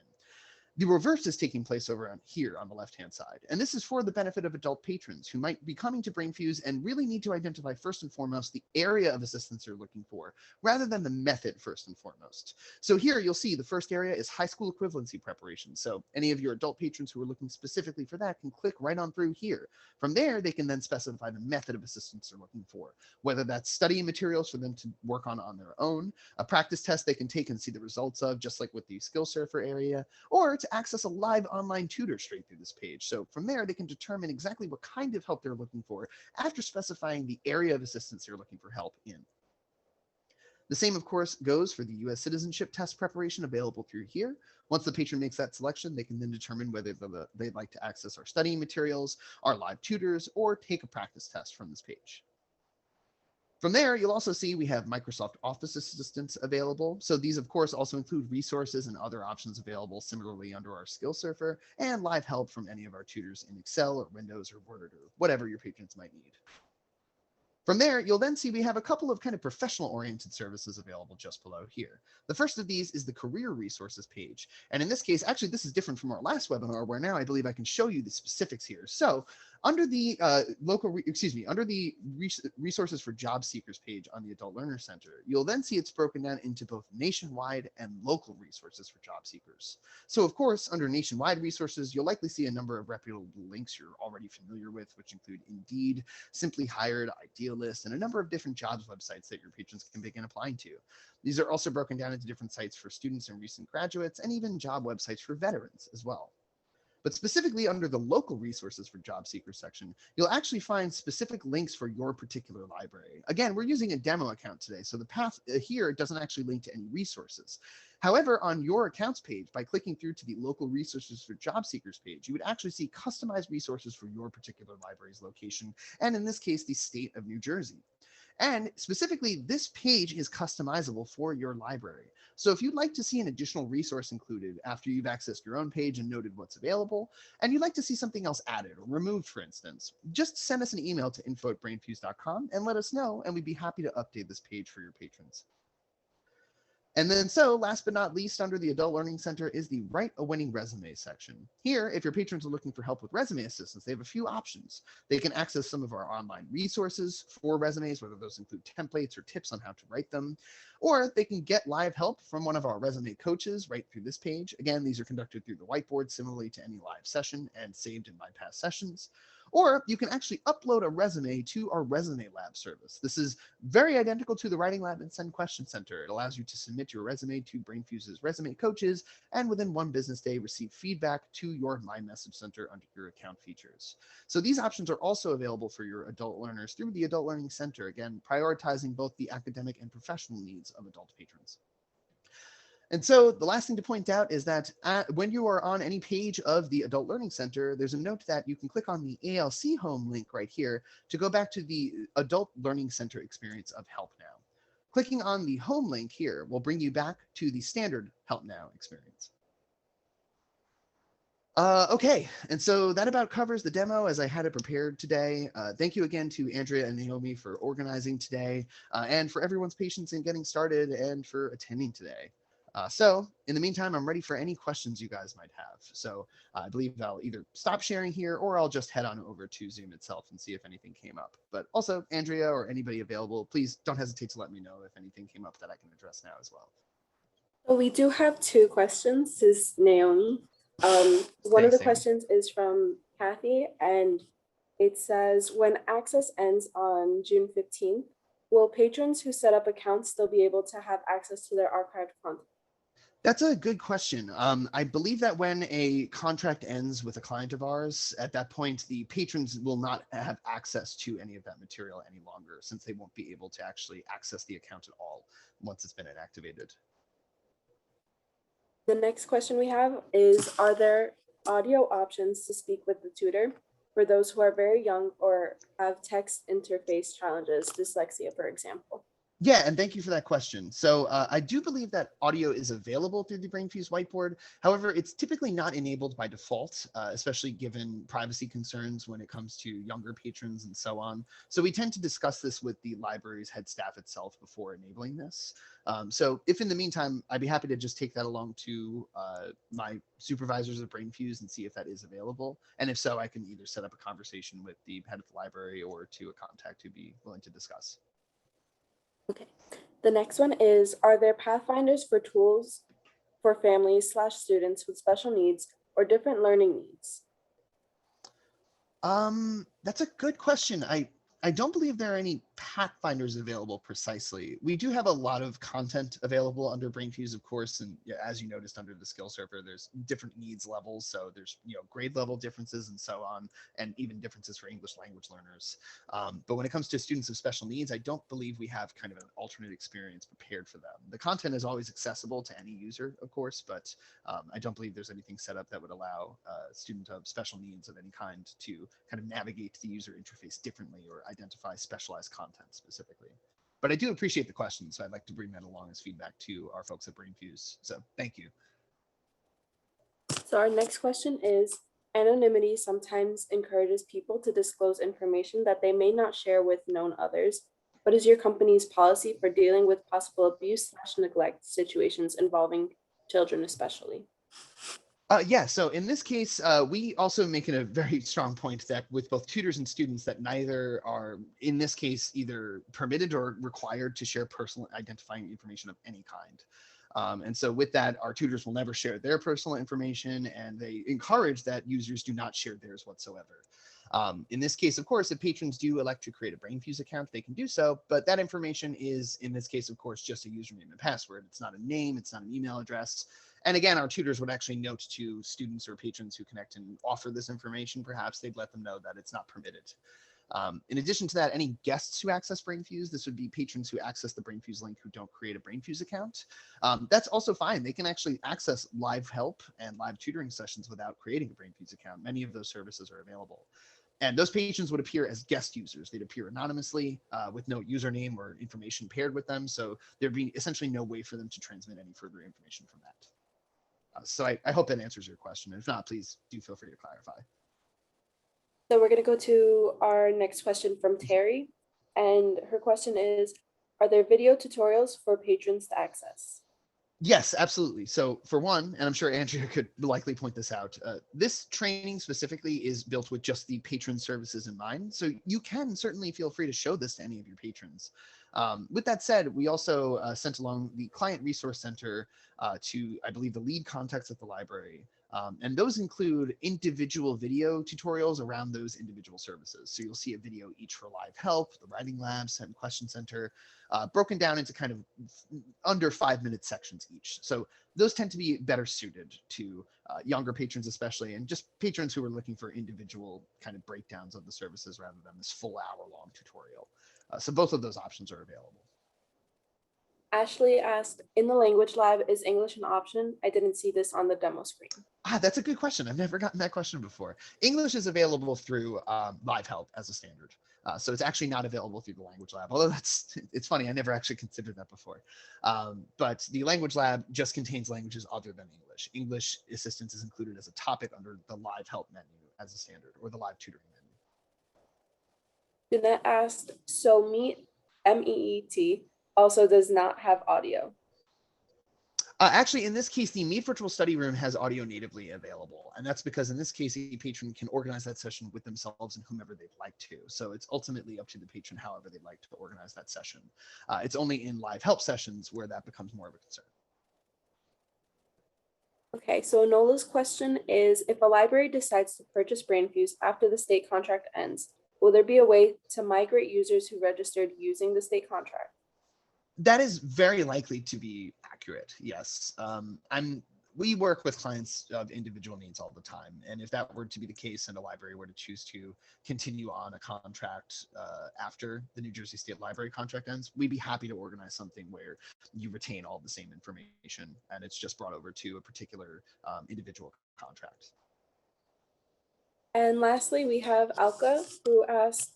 The reverse is taking place over on here on the left-hand side, and this is for the benefit of adult patrons who might be coming to Brainfuse and really need to identify first and foremost the area of assistance they're looking for, rather than the method first and foremost. So here you'll see the first area is high school equivalency preparation. So any of your adult patrons who are looking specifically for that can click right on through here. From there, they can then specify the method of assistance they're looking for, whether that's studying materials for them to work on their own, a practice test they can take and see the results of, just like with the skill surfer area, or to access a live online tutor straight through this page. So from there, they can determine exactly what kind of help they're looking for after specifying the area of assistance they're looking for help in. The same, of course, goes for the U.S. citizenship test preparation available through here. Once the patron makes that selection, they can then determine whether they'd like to access our studying materials, our live tutors, or take a practice test from this page. From there, you'll also see we have Microsoft Office assistance available. So these, of course, also include resources and other options available similarly under our Skill Surfer, and live help from any of our tutors in Excel or Windows or Word or whatever your patrons might need. From there, you'll then see we have a couple of kind of professional-oriented services available just below here. The first of these is the career resources page. And in this case, actually, this is different from our last webinar, where now I believe I can show you the specifics here. So under the under the resources for job seekers page on the Adult Learner Center, you'll then see it's broken down into both nationwide and local resources for job seekers. So of course, under nationwide resources, you'll likely see a number of reputable links you're already familiar with, which include Indeed, Simply Hired, Idealist, and a number of different jobs websites that your patrons can begin applying to. These are also broken down into different sites for students and recent graduates, and even job websites for veterans as well. But specifically under the local resources for job seekers section, you'll actually find specific links for your particular library. Again, we're using a demo account today, so the path here doesn't actually link to any resources. However, on your accounts page, by clicking through to the local resources for job seekers page, you would actually see customized resources for your particular library's location, and in this case, the state of New Jersey. And specifically, this page is customizable for your library. So if you'd like to see an additional resource included after you've accessed your own page and noted what's available, and you'd like to see something else added or removed, for instance, just send us an email to info@brainfuse.com and let us know, and we'd be happy to update this page for your patrons. And then last but not least, under the Adult Learning Center is the Write a Winning Resume section. Here, if your patrons are looking for help with resume assistance, they have a few options. They can access some of our online resources for resumes, whether those include templates or tips on how to write them, or they can get live help from one of our resume coaches right through this page. Again, these are conducted through the whiteboard, similarly to any live session and saved in my past sessions. Or you can actually upload a resume to our Resume Lab service. This is very identical to the Writing Lab and Send Question Center. It allows you to submit your resume to Brainfuse's resume coaches, and within one business day, receive feedback to your My Message Center under your account features. So these options are also available for your adult learners through the Adult Learning Center, again, prioritizing both the academic and professional needs of adult patrons. And so the last thing to point out is that when you are on any page of the Adult Learning Center, there's a note that you can click on the ALC home link right here to go back to the Adult Learning Center experience of HelpNow. Clicking on the home link here will bring you back to the standard HelpNow experience. Okay, and so that about covers the demo as I had it prepared today. Thank you again to Andrea and Naomi for organizing today, and for everyone's patience in getting started and for attending today. So in the meantime, I'm ready for any questions you guys might have. So I believe I'll either stop sharing here or I'll just head on over to Zoom itself and see if anything came up. But also, Andrea or anybody available, please don't hesitate to let me know if anything came up that I can address now as well. So we do have two questions. This is Naomi. One of the questions is from Kathy, and it says, when access ends on June 15th, will patrons who set up accounts still be able to have access to their archived content? That's a good question. I believe that when a contract ends with a client of ours, at that point, the patrons will not have access to any of that material any longer, since they won't be able to actually access the account at all once it's been inactivated. The next question we have is, are there audio options to speak with the tutor for those who are very young or have text interface challenges, dyslexia, for example? Yeah, and thank you for that question. So I do believe that audio is available through the Brainfuse whiteboard. However, it's typically not enabled by default, especially given privacy concerns when it comes to younger patrons and so on. So we tend to discuss this with the library's head staff itself before enabling this. So if in the meantime, I'd be happy to just take that along to my supervisors at Brainfuse and see if that is available. And if so, I can either set up a conversation with the head of the library or to a contact who'd be willing to discuss. Okay. The next one is, are there pathfinders for tools for families / students with special needs or different learning needs? That's a good question. I don't believe there are any pathfinders available precisely. We do have a lot of content available under Brainfuse, of course, and as you noticed under the skill server, there's different needs levels. So there's grade level differences and so on, and even differences for English language learners. But when it comes to students of special needs, I don't believe we have kind of an alternate experience prepared for them. The content is always accessible to any user, of course, but I don't believe there's anything set up that would allow a student of special needs of any kind to kind of navigate the user interface differently or identify specialized content specifically. But I do appreciate the question, so I'd like to bring that along as feedback to our folks at Brainfuse. So thank you. So our next question is, anonymity sometimes encourages people to disclose information that they may not share with known others. What is your company's policy for dealing with possible abuse / neglect situations involving children especially? Yeah, so in this case, we also make a very strong point that with both tutors and students that neither are, in this case, either permitted or required to share personal identifying information of any kind. And so with that, our tutors will never share their personal information, and they encourage that users do not share theirs whatsoever. In this case, of course, if patrons do elect to create a Brainfuse account, they can do so, but that information is, in this case, of course, just a username and password. It's not a name, it's not an email address. And again, our tutors would actually note to students or patrons who connect and offer this information, perhaps they'd let them know that it's not permitted. In addition to that, any guests who access Brainfuse, this would be patrons who access the Brainfuse link who don't create a Brainfuse account. That's also fine. They can actually access live help and live tutoring sessions without creating a Brainfuse account. Many of those services are available. And those patrons would appear as guest users. They'd appear anonymously with no username or information paired with them. So there'd be essentially no way for them to transmit any further information from that. So I hope that answers your question. If not, please do feel free to clarify. So we're going to go to our next question from Terry. And her question is, are there video tutorials for patrons to access? Yes, absolutely. So for one, and I'm sure Andrea could likely point this out, this training specifically is built with just the patron services in mind. So you can certainly feel free to show this to any of your patrons. With that said, we also sent along the Client Resource Center to, I believe, the lead contacts at the library. And those include individual video tutorials around those individual services. So you'll see a video each for live help, the writing labs, and question center, broken down into kind of under 5-minute sections each. So those tend to be better suited to younger patrons, especially, and just patrons who are looking for individual kind of breakdowns of the services rather than this full hour-long tutorial. So both of those options are available. Ashley asked, in the language lab, is English an option? I didn't see this on the demo screen. That's a good question. I've never gotten that question before. English is available through live help as a standard. So it's actually not available through the language lab, although it's funny, I never actually considered that before. But the language lab just contains languages other than English. English assistance is included as a topic under the live help menu as a standard, or the live tutoring menu. Jeanette asked, so Meet, MEET, also does not have audio. Actually, in this case, the Meet Virtual Study Room has audio natively available. And that's because in this case, a patron can organize that session with themselves and whomever they'd like to. So it's ultimately up to the patron however they'd like to organize that session. It's only in live help sessions where that becomes more of a concern. Okay, so Nola's question is, if a library decides to purchase Brainfuse after the state contract ends, will there be a way to migrate users who registered using the state contract? That is very likely to be accurate, yes. We work with clients of individual needs all the time. And if that were to be the case and a library were to choose to continue on a contract after the New Jersey State Library contract ends, we'd be happy to organize something where you retain all the same information and it's just brought over to a particular individual contract. And lastly, we have Alka, who asked,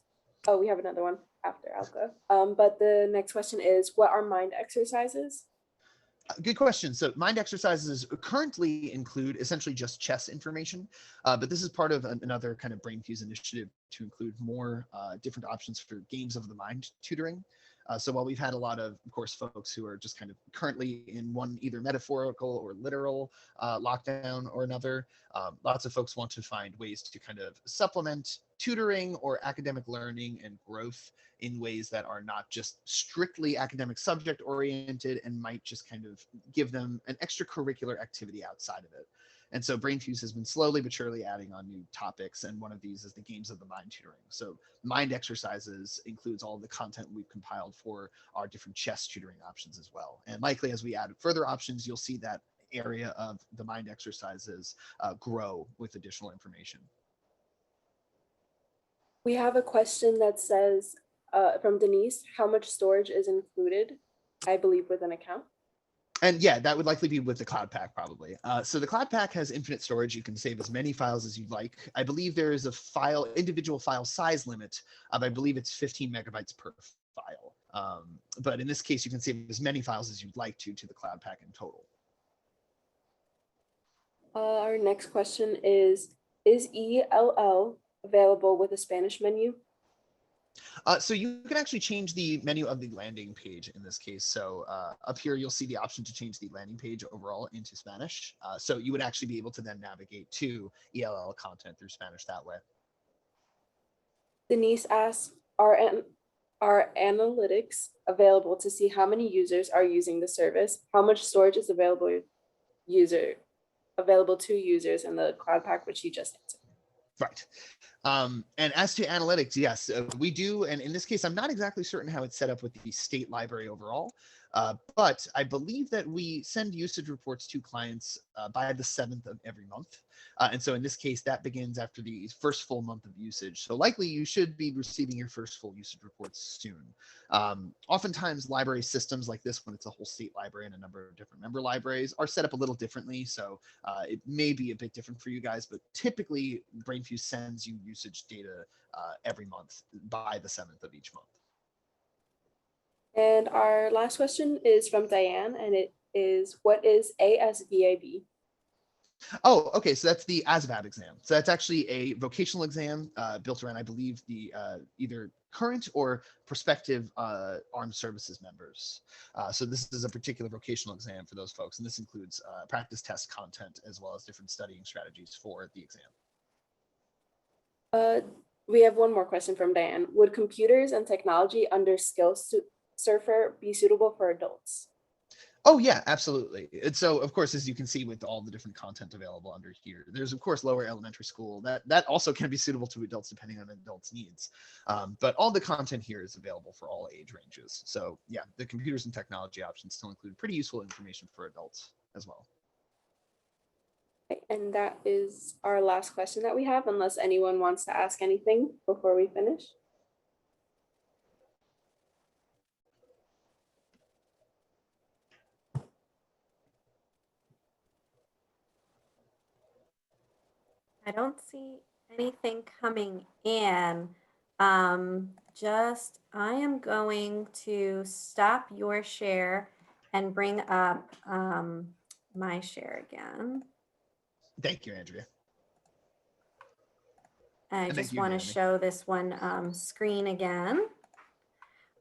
Oh, we have another one after Alka. But the next question is, what are mind exercises? Good question. So mind exercises currently include essentially just chess information, but this is part of another kind of Brainfuse initiative to include more different options for games of the mind tutoring. So while we've had a lot of course, folks who are just kind of currently in one either metaphorical or literal lockdown or another, lots of folks want to find ways to kind of supplement tutoring or academic learning and growth in ways that are not just strictly academic subject oriented and might just kind of give them an extracurricular activity outside of it. And so Brainfuse has been slowly but surely adding on new topics, and one of these is the games of the mind tutoring. So mind exercises includes all the content we've compiled for our different chess tutoring options as well. And likely as we add further options, you'll see that area of the mind exercises grow with additional information. We have a question that says, from Denise, how much storage is included, I believe, with an account? And yeah, that would likely be with the Cloud Pack probably. So the Cloud Pack has infinite storage. You can save as many files as you'd like. I believe there is a individual file size limit of, I believe it's 15 megabytes per file. But in this case, you can save as many files as you'd like to the Cloud Pack in total. Our next question is ELL available with a Spanish menu? So you can actually change the menu of the landing page in this case. So up here, you'll see the option to change the landing page overall into Spanish. So you would actually be able to then navigate to ELL content through Spanish that way. Denise asks, are analytics available to see how many users are using the service? How much storage is available to users in the Cloud Pack, which you just answered? Right. And as to analytics, yes, we do. And in this case, I'm not exactly certain how it's set up with the state library overall, but I believe that we send usage reports to clients by the 7th of every month. And so in this case, that begins after the first full month of usage. So likely you should be receiving your first full usage reports soon. Oftentimes library systems like this, when it's a whole state library and a number of different member libraries, are set up a little differently. So it may be a bit different for you guys, but typically Brainfuse sends you usage data every month by the 7th of each month. And our last question is from Diane, and it is, what is ASVAB? Oh, okay. So that's the ASVAB exam. So that's actually a vocational exam built around, I believe, the either current or prospective armed services members. So this is a particular vocational exam for those folks. And this includes practice test content as well as different studying strategies for the exam. We have one more question from Diane. Would computers and technology under Skills Surfer be suitable for adults? Oh yeah, absolutely. And so of course, as you can see with all the different content available under here, there's of course lower elementary school that also can be suitable to adults depending on adults' needs. But all the content here is available for all age ranges. So yeah, the computers and technology options still include pretty useful information for adults as well. And that is our last question that we have, unless anyone wants to ask anything before we finish. I don't see anything coming in. I am going to stop your share and bring up my share again. Thank you, Andrea. I And just thank you, want to Naomi. show this one screen again.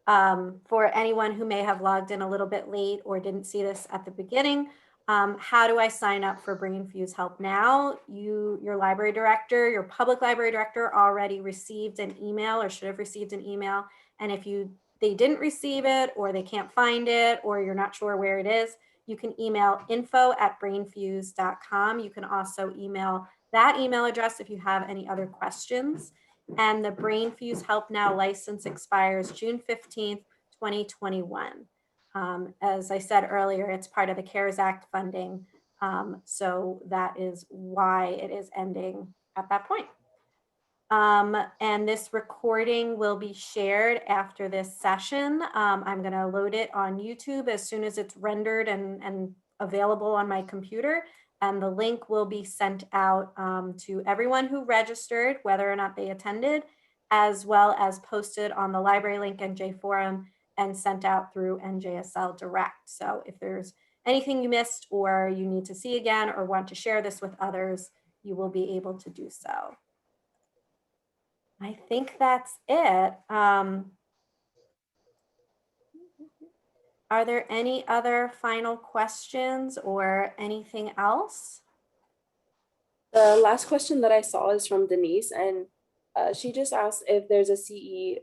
For anyone who may have logged in a little bit late or didn't see this at the beginning, how do I sign up for Brainfuse Help Now? Your library director, your public library director already received an email or should have received an email. And if they didn't receive it or they can't find it or you're not sure where it is, you can email info@brainfuse.com. You can also email that email address if you have any other questions. And the Brainfuse Help Now license expires June 15th, 2021. As I said earlier, it's part of the CARES Act funding. So that is why it is ending at that point. And this recording will be shared after this session. I'm going to load it on YouTube as soon as it's rendered and available on my computer. And the link will be sent out to everyone who registered, whether or not they attended. as well as posted on the library link NJ forum and sent out through NJSL Direct. So if there's anything you missed or you need to see again or want to share this with others, you will be able to do so. I think that's it. Are there any other final questions or anything else? The last question that I saw is from Denise, and she just asked if there's a CE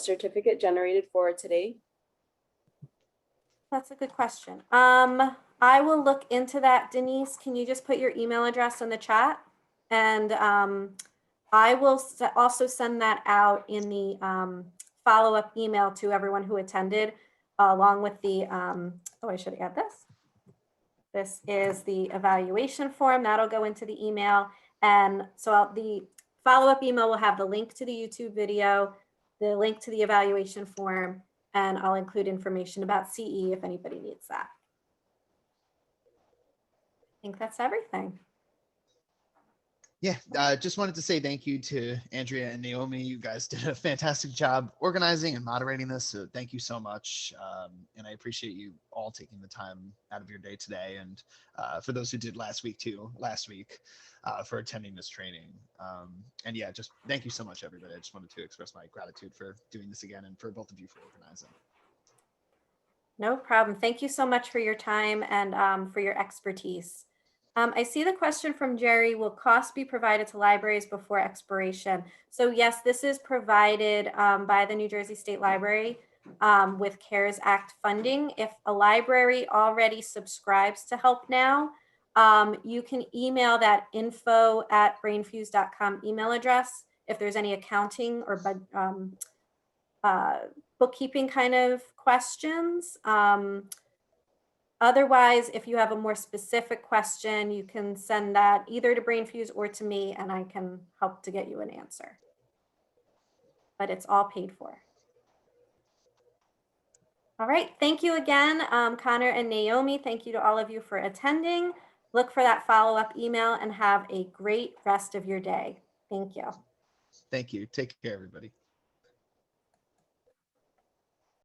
certificate generated for today. That's a good question. I will look into that, Denise. Can you just put your email address in the chat? And I will also send that out in the follow-up email to everyone who attended, along with the, oh, I should add this. This is the evaluation form. That'll go into the email. And so the follow-up email will have the link to the YouTube video, the link to the evaluation form, and I'll include information about CE if anybody needs that. I think that's everything. Yeah, just wanted to say thank you to Andrea and Naomi. You guys did a fantastic job organizing and moderating this, so thank you so much. And I appreciate you all taking the time out of your day today, and for those who did last week for attending this training. And yeah, just thank you so much, everybody. I just wanted to express my gratitude for doing this again and for both of you for organizing. No problem. Thank you so much for your time and for your expertise. I see the question from Jerry, will costs be provided to libraries before expiration? So yes, this is provided by the New Jersey State Library with CARES Act funding. If a library already subscribes to HelpNow, you can email that info@brainfuse.com email address if there's any accounting or bookkeeping kind of questions. Otherwise, if you have a more specific question, you can send that either to Brainfuse or to me, and I can help to get you an answer. But it's all paid for. All right, thank you again, Connor and Naomi. Thank you to all of you for attending. Look for that follow-up email and have a great rest of your day. Thank you. Thank you. Take care, everybody.